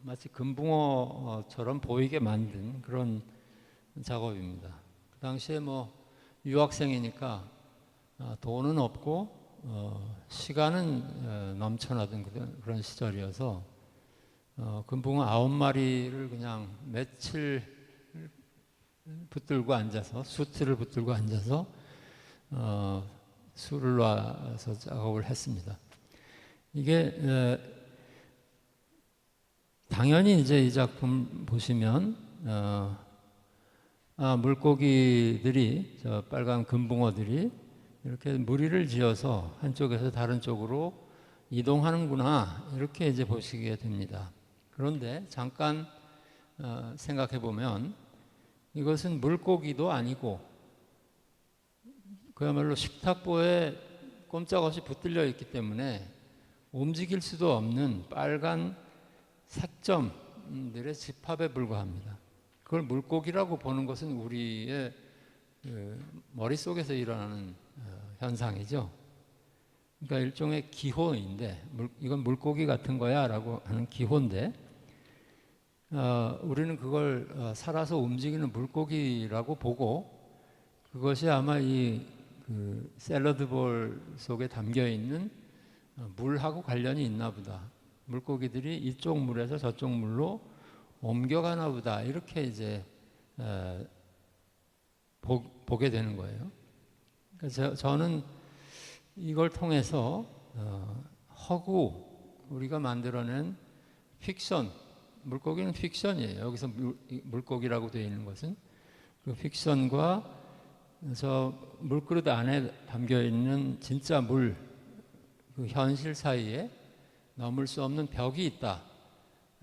마치 금붕어처럼 보이게 만든 그런 작업입니다. 그 당시에 뭐 유학생이니까 돈은 없고 시간은 넘쳐나던 그런 시절이어서 금붕어 9마리를 그냥 며칠 붙들고 앉아서 수트를 붙들고 앉아서 수를 놔서 작업을 했습니다. 이게 당연히 이제 이 작품 보시면 물고기들이 저 빨간 금붕어들이 이렇게 무리를 지어서 한쪽에서 다른 쪽으로 이동하는구나 이렇게 이제 보시게 됩니다. 그런데 잠깐 생각해 보면 이것은 물고기도 아니고 그야말로 식탁보에 꼼짝없이 붙들려 있기 때문에 움직일 수도 없는 빨간 색점들의 집합에 불과합니다. 그걸 물고기라고 보는 것은 우리의 머릿속에서 일어나는 현상이죠. 그러니까 일종의 기호인데 이건 물고기 같은 거야 라고 하는 기호인데 우리는 그걸 살아서 움직이는 물고기라고 보고 그것이 아마 그 샐러드볼 속에 담겨 있는 물하고 관련이 있나 보다. 물고기들이 이쪽 물에서 저쪽 물로 옮겨가나 보다. 이렇게 이제 보게 되는 거예요. 그래서 저는 이걸 통해서 허구 우리가 만들어낸 픽션, 물고기는 픽션이에요. 여기서 물고기라고 되어 있는 것은 그 픽션과 저 물그릇 안에 담겨 있는 진짜 물, 그 현실 사이에 넘을 수 없는 벽이 있다.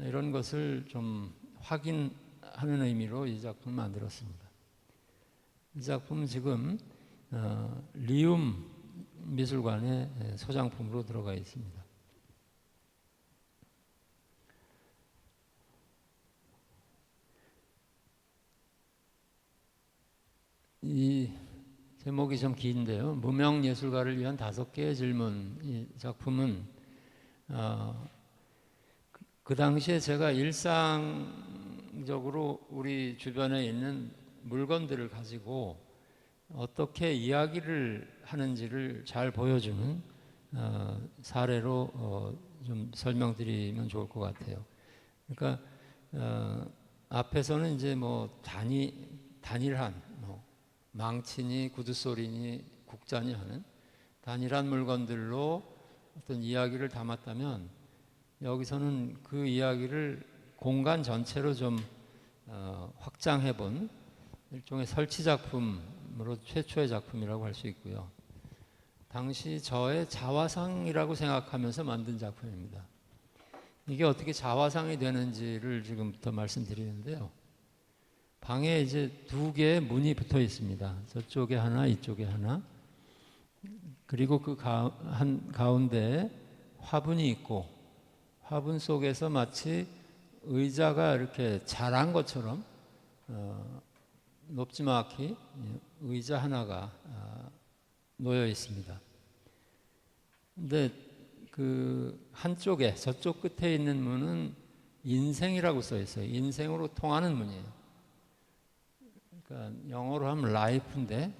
이런 것을 좀 확인하는 의미로 이 작품을 만들었습니다. 이 작품은 지금 리움 미술관의 소장품으로 들어가 있습니다. 이 제목이 좀 긴데요. 무명 예술가를 위한 5개의 질문. 이 작품은 그 당시에 제가 일상적으로 우리 주변에 있는 물건들을 가지고 어떻게 이야기를 하는지를 잘 보여주는 사례로 좀 설명드리면 좋을 것 같아요. 그러니까 앞에서는 이제 뭐 단일한 망치니 구두소리니 국자니 하는 단일한 물건들로 어떤 이야기를 담았다면 여기서는 그 이야기를 공간 전체로 좀 확장해 본 일종의 설치 작품으로 최초의 작품이라고 할 수 있고요. 당시 저의 자화상이라고 생각하면서 만든 작품입니다. 이게 어떻게 자화상이 되는지를 지금부터 말씀드리는데요. 방에 이제 2개의 문이 붙어 있습니다. 저쪽에 하나, 이쪽에 하나. 그리고 그 가운데에 화분이 있고 화분 속에서 마치 의자가 이렇게 자란 것처럼 높지막히 의자 하나가 놓여 있습니다. 근데 그 한쪽에 저쪽 끝에 있는 문은 인생이라고 써 있어요. 인생으로 통하는 문이에요. 그러니까 영어로 하면 life인데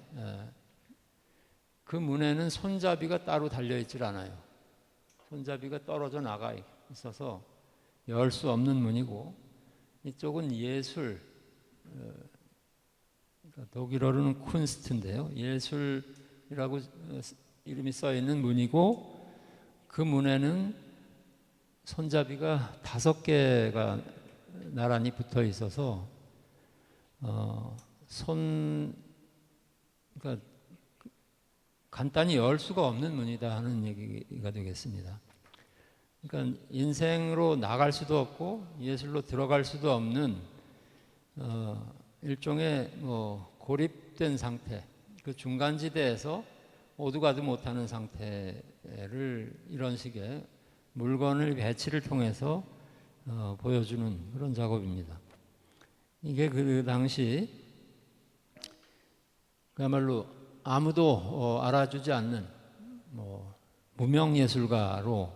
그 문에는 손잡이가 따로 달려 있질 않아요. 손잡이가 떨어져 나가 있어서 열 수 없는 문이고 이쪽은 예술, 그러니까 독일어로는 쿤스트인데요. 예술이라고 이름이 써 있는 문이고 그 문에는 손잡이가 5개가 나란히 붙어 있어서 그러니까 간단히 열 수가 없는 문이다 하는 얘기가 되겠습니다. 그러니까 인생으로 나갈 수도 없고 예술로 들어갈 수도 없는 일종의 고립된 상태, 그 중간지대에서 오도 가도 못하는 상태를 이런 식의 물건을 배치를 통해서 보여주는 그런 작업입니다. 이게 그 당시 그야말로 아무도 알아주지 않는 무명 예술가로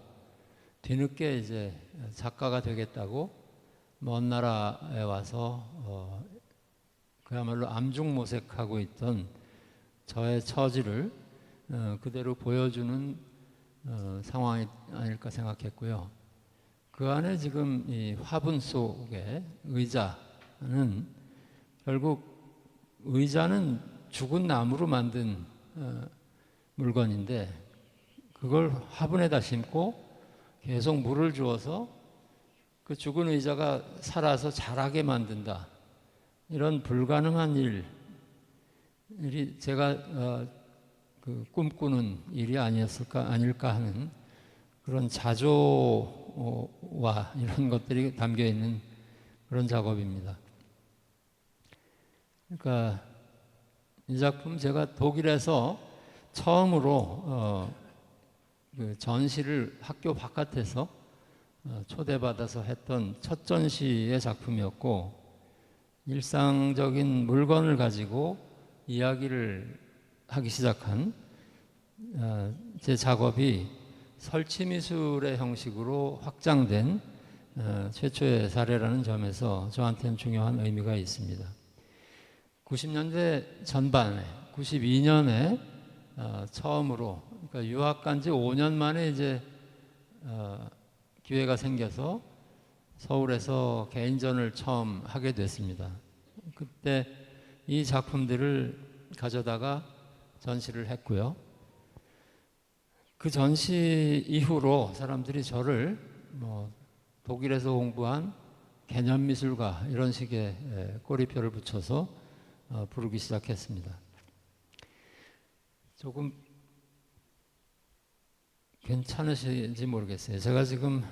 뒤늦게 이제 작가가 되겠다고 먼 나라에 와서 그야말로 암중모색하고 있던 저의 처지를 그대로 보여주는 상황이 아닐까 생각했고요. 그 안에 지금 이 화분 속에 의자는 결국 의자는 죽은 나무로 만든 물건인데 그걸 화분에다 심고 계속 물을 주어서 그 죽은 의자가 살아서 자라게 만든다. 이런 불가능한 일이 제가 그 꿈꾸는 일이 아닐까 하는 그런 자조와 이런 것들이 담겨 있는 그런 작업입니다. 그러니까 이 작품 제가 독일에서 처음으로 그 전시를 학교 바깥에서 초대받아서 했던 첫 전시의 작품이었고 일상적인 물건을 가지고 이야기를 하기 시작한 제 작업이 설치미술의 형식으로 확장된 최초의 사례라는 점에서 저한테는 중요한 의미가 있습니다. 90년대 전반에 92년에 처음으로 그러니까 유학 간 지 5년 만에 이제 기회가 생겨서 서울에서 개인전을 처음 하게 됐습니다. 그때 이 작품들을 가져다가 전시를 했고요. 그 전시 이후로 사람들이 저를 독일에서 공부한 개념미술가 이런 식의 꼬리표를 붙여서 부르기 시작했습니다. 조금 괜찮으신지 모르겠어요. 제가 지금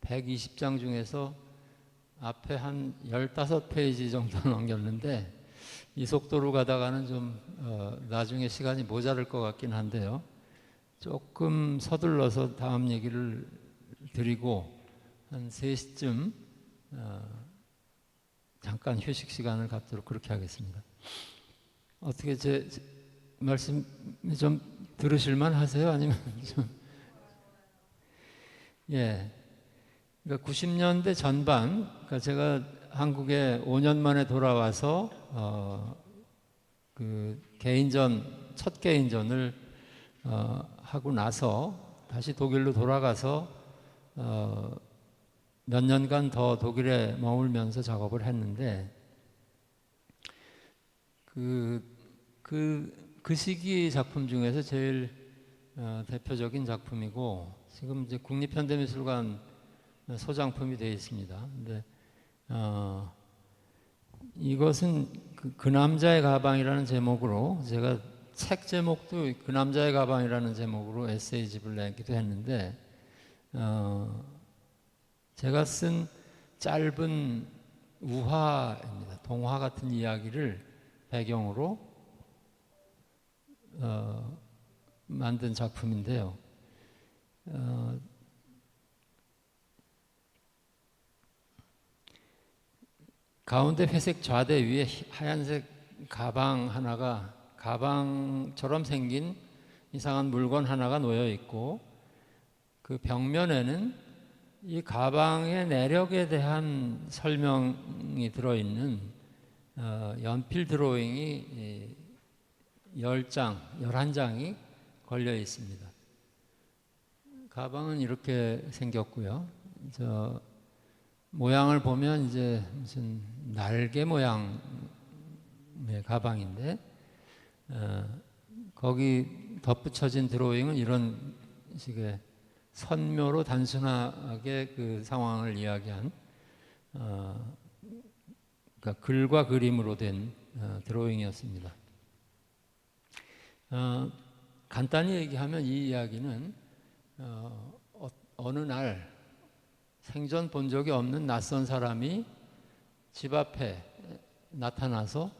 120장 중에서 앞에 한 15페이지 정도 넘겼는데 이 속도로 가다가는 좀 나중에 시간이 모자랄 것 같긴 한데요. 조금 서둘러서 다음 얘기를 드리고 한 3시쯤 잠깐 휴식 시간을 갖도록 그렇게 하겠습니다. 어떻게 제 말씀 좀 들으실만 하세요? 아니면 좀 예. 그러니까 90년대 전반, 그러니까 제가 한국에 5년 만에 돌아와서 그 첫 개인전을 하고 나서 다시 독일로 돌아가서 몇 년간 더 독일에 머물면서 작업을 했는데 그 시기 작품 중에서 제일 대표적인 작품이고 지금 이제 국립현대미술관 소장품이 되어 있습니다. 근데 이것은 그 남자의 가방이라는 제목으로 제가 책 제목도 그 남자의 가방이라는 제목으로 에세이집을 내기도 했는데 제가 쓴 짧은 우화입니다. 동화 같은 이야기를 배경으로 만든 작품인데요. 가운데 회색 좌대 위에 하얀색 가방 하나가 가방처럼 생긴 이상한 물건 하나가 놓여 있고 그 벽면에는 이 가방의 내력에 대한 설명이 들어있는 연필 드로잉이 10장, 11장이 걸려 있습니다. 가방은 이렇게 생겼고요. 모양을 보면 이제 무슨 날개 모양의 가방인데 거기 덧붙여진 드로잉은 이런 식의 선묘로 단순하게 그 상황을 이야기한 그러니까 글과 그림으로 된 드로잉이었습니다. 간단히 얘기하면 이 이야기는 어느 날 생전 본 적이 없는 낯선 사람이 집 앞에 나타나서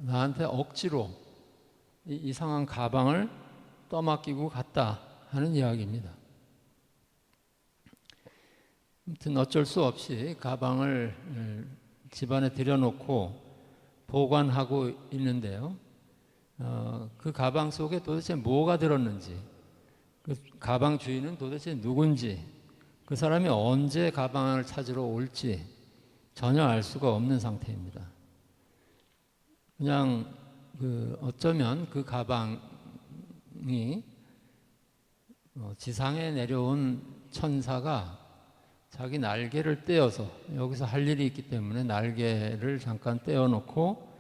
나한테 억지로 이상한 가방을 떠맡기고 갔다 하는 이야기입니다. 아무튼 어쩔 수 없이 가방을 집안에 들여놓고 보관하고 있는데요. 그 가방 속에 도대체 뭐가 들었는지, 그 가방 주인은 도대체 누군지, 그 사람이 언제 가방을 찾으러 올지 전혀 알 수가 없는 상태입니다. 그냥 어쩌면 그 가방이 지상에 내려온 천사가 자기 날개를 떼어서, 여기서 할 일이 있기 때문에 날개를 잠깐 떼어놓고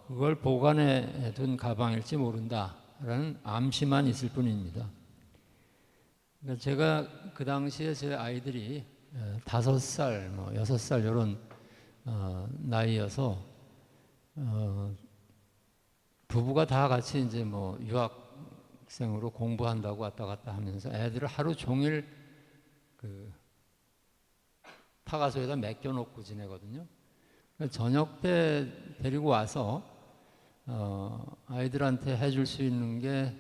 그걸 보관해 둔 가방일지 모른다라는 암시만 있을 뿐입니다. 그러니까 제가 그 당시에 제 아이들이 5살, 6살 이런 나이여서 부부가 다 같이 이제 유학생으로 공부한다고 왔다 갔다 하면서 애들을 하루 종일 타가소에다 맡겨놓고 지내거든요. 저녁 때 데리고 와서 아이들한테 해줄 수 있는 게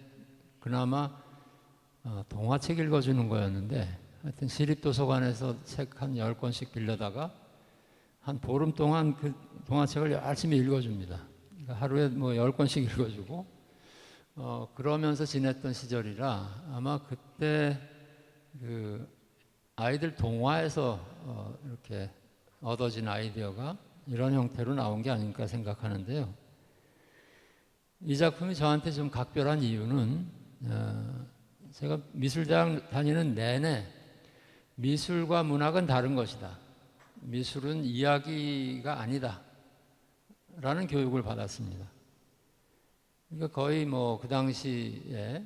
그나마 동화책 읽어주는 거였는데, 하여튼 시립도서관에서 책 한 10권씩 빌려다가 한 보름 동안 그 동화책을 열심히 읽어줍니다. 그러니까 하루에 10권씩 읽어주고 그러면서 지냈던 시절이라 아마 그때 그 아이들 동화에서 이렇게 얻어진 아이디어가 이런 형태로 나온 게 아닐까 생각하는데요. 이 작품이 저한테 좀 각별한 이유는 제가 미술대학 다니는 내내 미술과 문학은 다른 것이다, 미술은 이야기가 아니다 라는 교육을 받았습니다. 그러니까 거의 그 당시에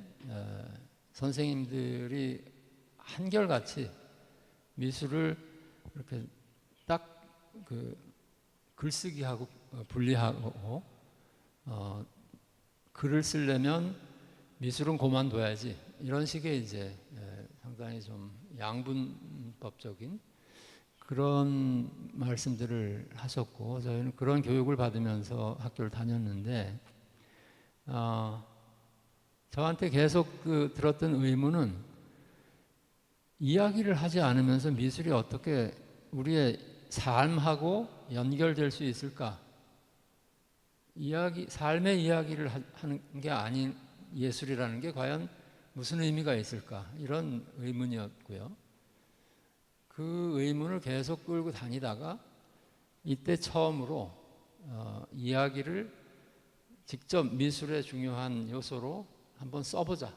선생님들이 한결같이 미술을 이렇게 딱 글쓰기하고 분리하고 글을 쓰려면 미술은 그만둬야지, 이런 식의 이제 상당히 좀 양분법적인 그런 말씀들을 하셨고, 저희는 그런 교육을 받으면서 학교를 다녔는데 저한테 계속 들었던 의문은, 이야기를 하지 않으면서 미술이 어떻게 우리의 삶하고 연결될 수 있을까? 삶의 이야기를 하는 게 아닌 예술이라는 게 과연 무슨 의미가 있을까? 이런 의문이었고요. 그 의문을 계속 끌고 다니다가 이때 처음으로 이야기를 직접 미술의 중요한 요소로 한번 써보자,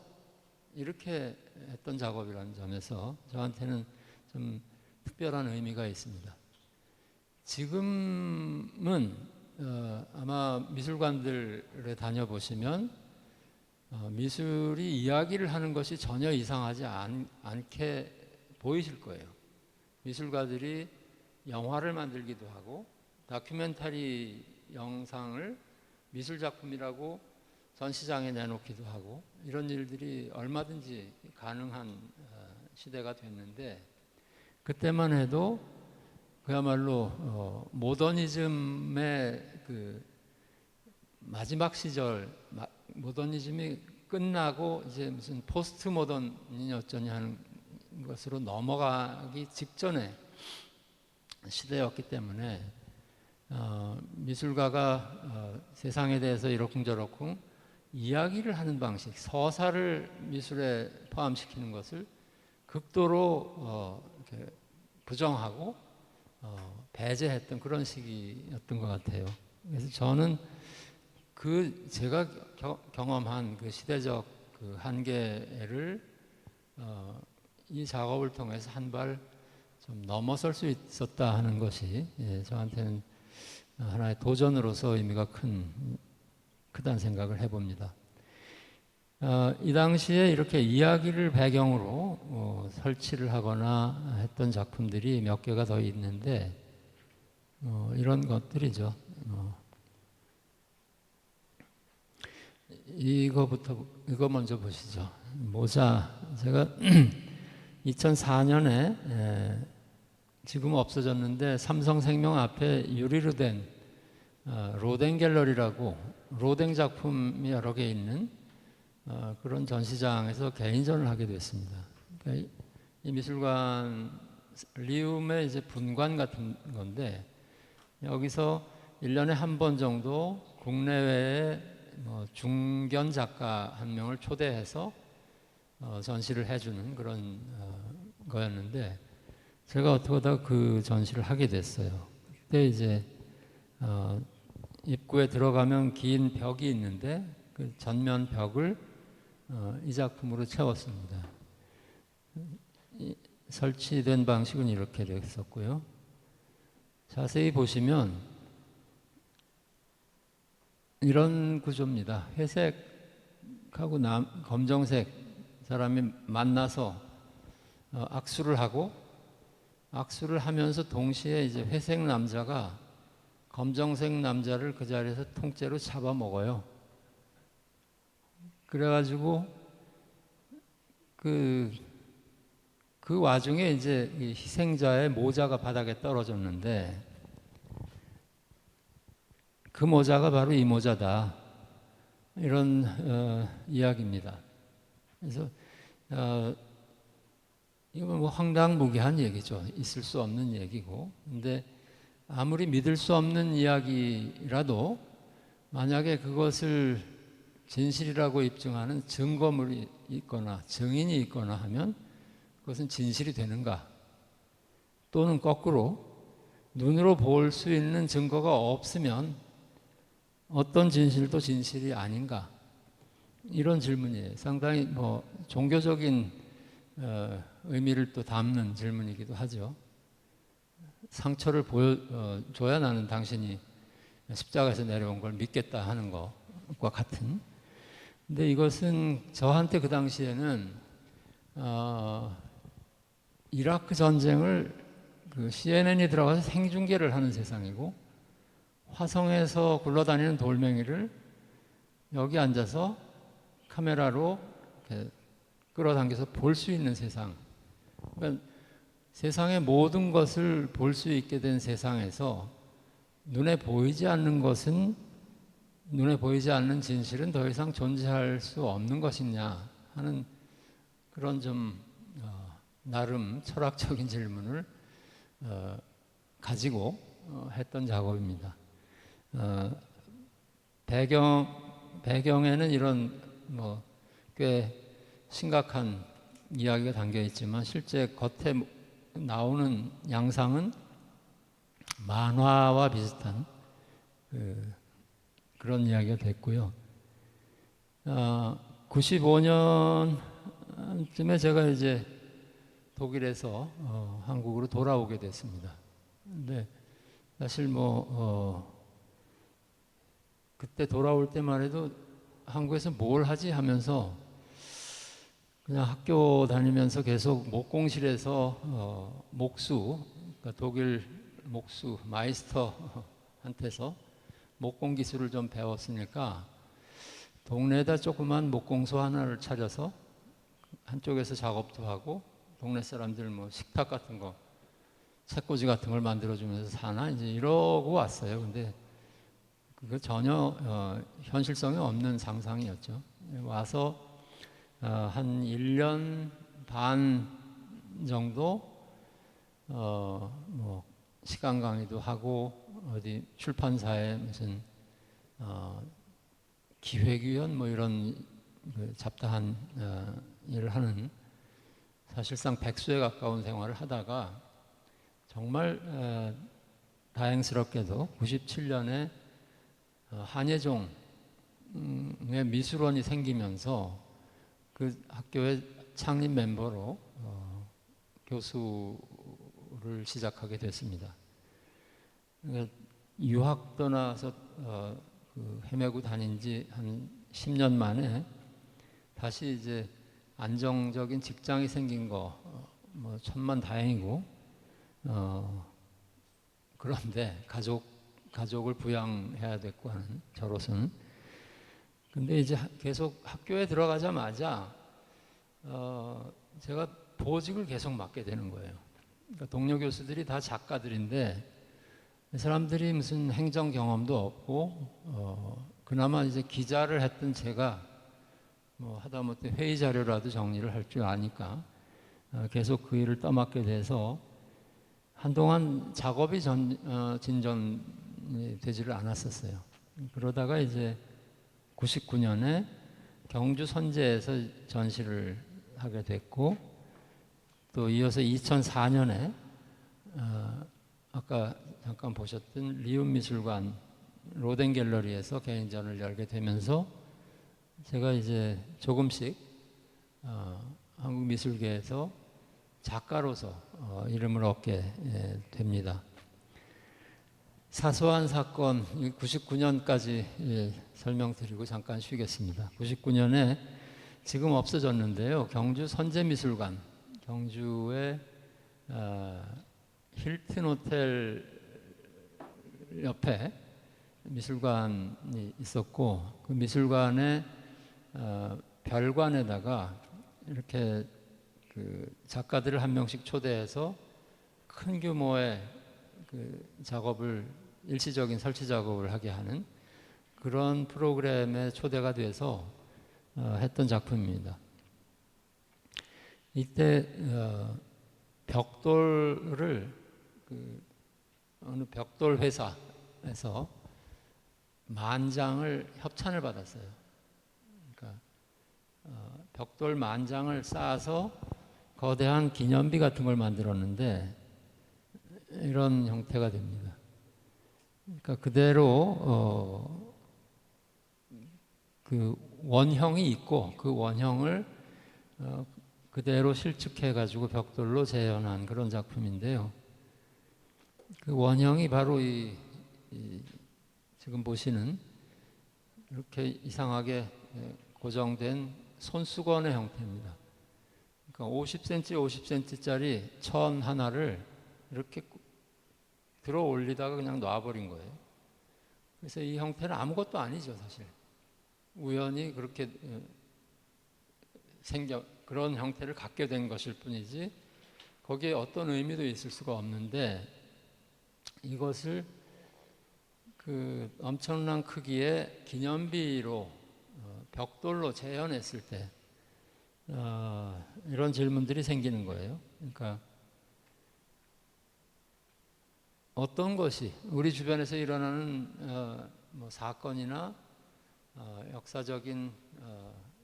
이렇게 했던 작업이라는 점에서 저한테는 좀 특별한 의미가 있습니다. 지금은 아마 미술관들에 다녀보시면 미술이 이야기를 하는 것이 전혀 이상하지 않게 보이실 거예요. 미술가들이 영화를 만들기도 하고 다큐멘터리 영상을 미술작품이라고 전시장에 내놓기도 하고, 이런 일들이 얼마든지 가능한 시대가 됐는데, 그때만 해도 그야말로 모더니즘의 마지막 시절, 모더니즘이 끝나고 이제 무슨 포스트 모던이 어쩌냐 하는 것으로 넘어가기 직전의 시대였기 때문에 미술가가 세상에 대해서 이러쿵저러쿵 이야기를 하는 방식, 서사를 미술에 포함시키는 것을 극도로 이렇게 부정하고 배제했던 그런 시기였던 것 같아요. 그래서 저는 제가 경험한 그 시대적 한계를 이 작업을 통해서 한 발 좀 넘어설 수 있었다 하는 것이 저한테는 하나의 도전으로서 의미가 크다는 생각을 해봅니다. 이 당시에 이렇게 이야기를 배경으로 설치를 하거나 했던 작품들이 몇 개가 더 있는데 이런 것들이죠. 이거 먼저 보시죠. 모자. 제가 2004년에 지금 없어졌는데 삼성생명 앞에 유리로 된 로댕 갤러리라고 로댕 작품이 여러 개 있는 그런 전시장에서 개인전을 하게 됐습니다. 그러니까 이 미술관 리움의 이제 분관 같은 건데 여기서 1년에 한 번 정도 국내외의 중견 작가 한 명을 초대해서 전시를 해주는 그런 거였는데 제가 어떻게 하다 그 전시를 하게 됐어요. 그때 이제 입구에 들어가면 긴 벽이 있는데 그 전면 벽을 이 작품으로 채웠습니다. 설치된 방식은 이렇게 됐었고요. 자세히 보시면 이런 구조입니다. 회색하고 검정색 사람이 만나서 악수를 하고 악수를 하면서 동시에 이제 회색 남자가 검정색 남자를 그 자리에서 통째로 잡아먹어요. 그래가지고 그 와중에 이제 이 희생자의 모자가 바닥에 떨어졌는데 그 모자가 바로 이 모자다. 이런 이야기입니다. 그래서 이건 뭐 황당무계한 얘기죠. 있을 수 없는 얘기고. 근데 아무리 믿을 수 없는 이야기라도 만약에 그것을 진실이라고 입증하는 증거물이 있거나 증인이 있거나 하면 그것은 진실이 되는가? 또는 거꾸로 눈으로 볼 수 있는 증거가 없으면 어떤 진실도 진실이 아닌가? 이런 질문이에요. 상당히 종교적인 의미를 또 담는 질문이기도 하죠. 상처를 보여줘야 나는 당신이 십자가에서 내려온 걸 믿겠다 하는 것과 같은. 근데 이것은 저한테 그 당시에는 이라크 전쟁을 그 CNN이 들어가서 생중계를 하는 세상이고 화성에서 굴러다니는 돌멩이를 여기 앉아서 카메라로 이렇게 끌어당겨서 볼 수 있는 세상. 그러니까 세상의 모든 것을 볼 수 있게 된 세상에서 눈에 보이지 않는 것은 눈에 보이지 않는 진실은 더 이상 존재할 수 없는 것이냐 하는 그런 좀 나름 철학적인 질문을 가지고 했던 작업입니다. 배경에는 이런 꽤 심각한 이야기가 담겨 있지만 실제 겉에 나오는 양상은 만화와 비슷한 그런 이야기가 됐고요. 95년쯤에 제가 이제 독일에서 한국으로 돌아오게 됐습니다. 근데 사실 그때 돌아올 때만 해도 한국에서 뭘 하지 하면서 그냥 학교 다니면서 계속 목공실에서 목수, 그러니까 독일 목수 마이스터한테서 목공 기술을 좀 배웠으니까 동네에다 조그만 목공소 하나를 차려서 한쪽에서 작업도 하고 동네 사람들 식탁 같은 거, 책꽂이 같은 걸 만들어주면서 사나 이제 이러고 왔어요. 근데 그거 전혀 현실성이 없는 상상이었죠. 와서 한 1년 반 정도 시간 강의도 하고 어디 출판사에 무슨 기획위원 이런 잡다한 일을 하는 사실상 백수에 가까운 생활을 하다가 정말 다행스럽게도 97년에 한예종의 미술원이 생기면서 그 학교의 창립 멤버로 교수를 시작하게 됐습니다. 유학 떠나서 헤매고 다닌 지 한 10년 만에 다시 이제 안정적인 직장이 생긴 거 천만 다행이고 그런데 가족을 부양해야 됐고 하는 저로서는 근데 이제 계속 학교에 들어가자마자 제가 보직을 계속 맡게 되는 거예요. 그러니까 동료 교수들이 다 작가들인데 사람들이 무슨 행정 경험도 없고 그나마 이제 기자를 했던 제가 뭐 하다못해 회의 자료라도 정리를 할 줄 아니까 계속 그 일을 떠맡게 돼서 한동안 작업이 진전이 되지를 않았었어요. 그러다가 이제 99년에 경주 선재에서 전시를 하게 됐고, 또 이어서 2004년에 아까 잠깐 보셨던 리움미술관 로덴 갤러리에서 개인전을 열게 되면서 제가 이제 조금씩 한국 미술계에서 작가로서 이름을 얻게 됩니다. 사소한 사건 99년까지 설명드리고 잠깐 쉬겠습니다. 99년에 지금 없어졌는데요. 경주 선재미술관, 경주의 힐튼 호텔 옆에 미술관이 있었고, 그 미술관의 별관에다가 이렇게 그 작가들을 한 명씩 초대해서 큰 규모의 그 작업을, 일시적인 설치 작업을 하게 하는 그런 프로그램에 초대가 돼서 했던 작품입니다. 이때 벽돌을 어느 벽돌 회사에서 10,000장을 협찬을 받았어요. 그러니까 벽돌 10,000장을 쌓아서 거대한 기념비 같은 걸 만들었는데 이런 형태가 됩니다. 그러니까 그대로 그 원형이 있고 그 원형을 그대로 실축해 가지고 벽돌로 재현한 그런 작품인데요. 그 원형이 바로 이 지금 보시는 이렇게 이상하게 고정된 손수건의 형태입니다. 그러니까 50cm, 50cm짜리 천 하나를 이렇게 들어 올리다가 그냥 놔버린 거예요. 그래서 이 형태는 아무것도 아니죠, 사실. 우연히 그렇게 그런 형태를 갖게 된 것일 뿐이지 거기에 어떤 의미도 있을 수가 없는데, 이것을 그 엄청난 크기의 기념비로 벽돌로 재현했을 때 이런 질문들이 생기는 거예요. 그러니까 어떤 것이 우리 주변에서 일어나는 뭐 사건이나 역사적인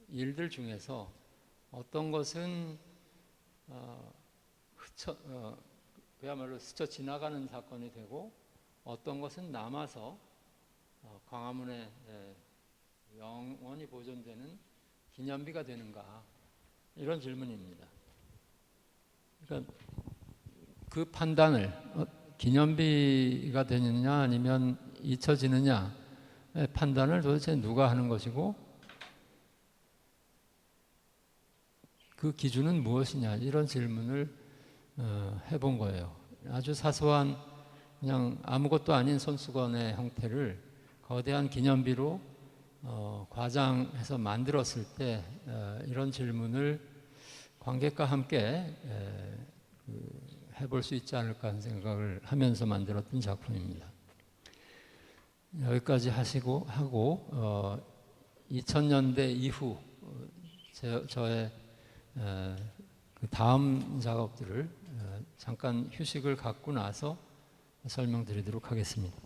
일들 중에서 어떤 것은 그야말로 스쳐 지나가는 사건이 되고 어떤 것은 남아서 광화문에 영원히 보존되는 기념비가 되는가, 이런 질문입니다. 그러니까 그 판단을 기념비가 되느냐 아니면 잊혀지느냐의 판단을 도대체 누가 하는 것이고 그 기준은 무엇이냐, 이런 질문을 해본 거예요. 아주 사소한 그냥 아무것도 아닌 손수건의 형태를 거대한 기념비로 과장해서 만들었을 때 이런 질문을 관객과 함께 해볼 수 있지 않을까 하는 생각을 하면서 만들었던 작품입니다. 여기까지 하고 2000년대 이후 저의 그 다음 작업들을 잠깐 휴식을 갖고 나서 설명드리도록 하겠습니다.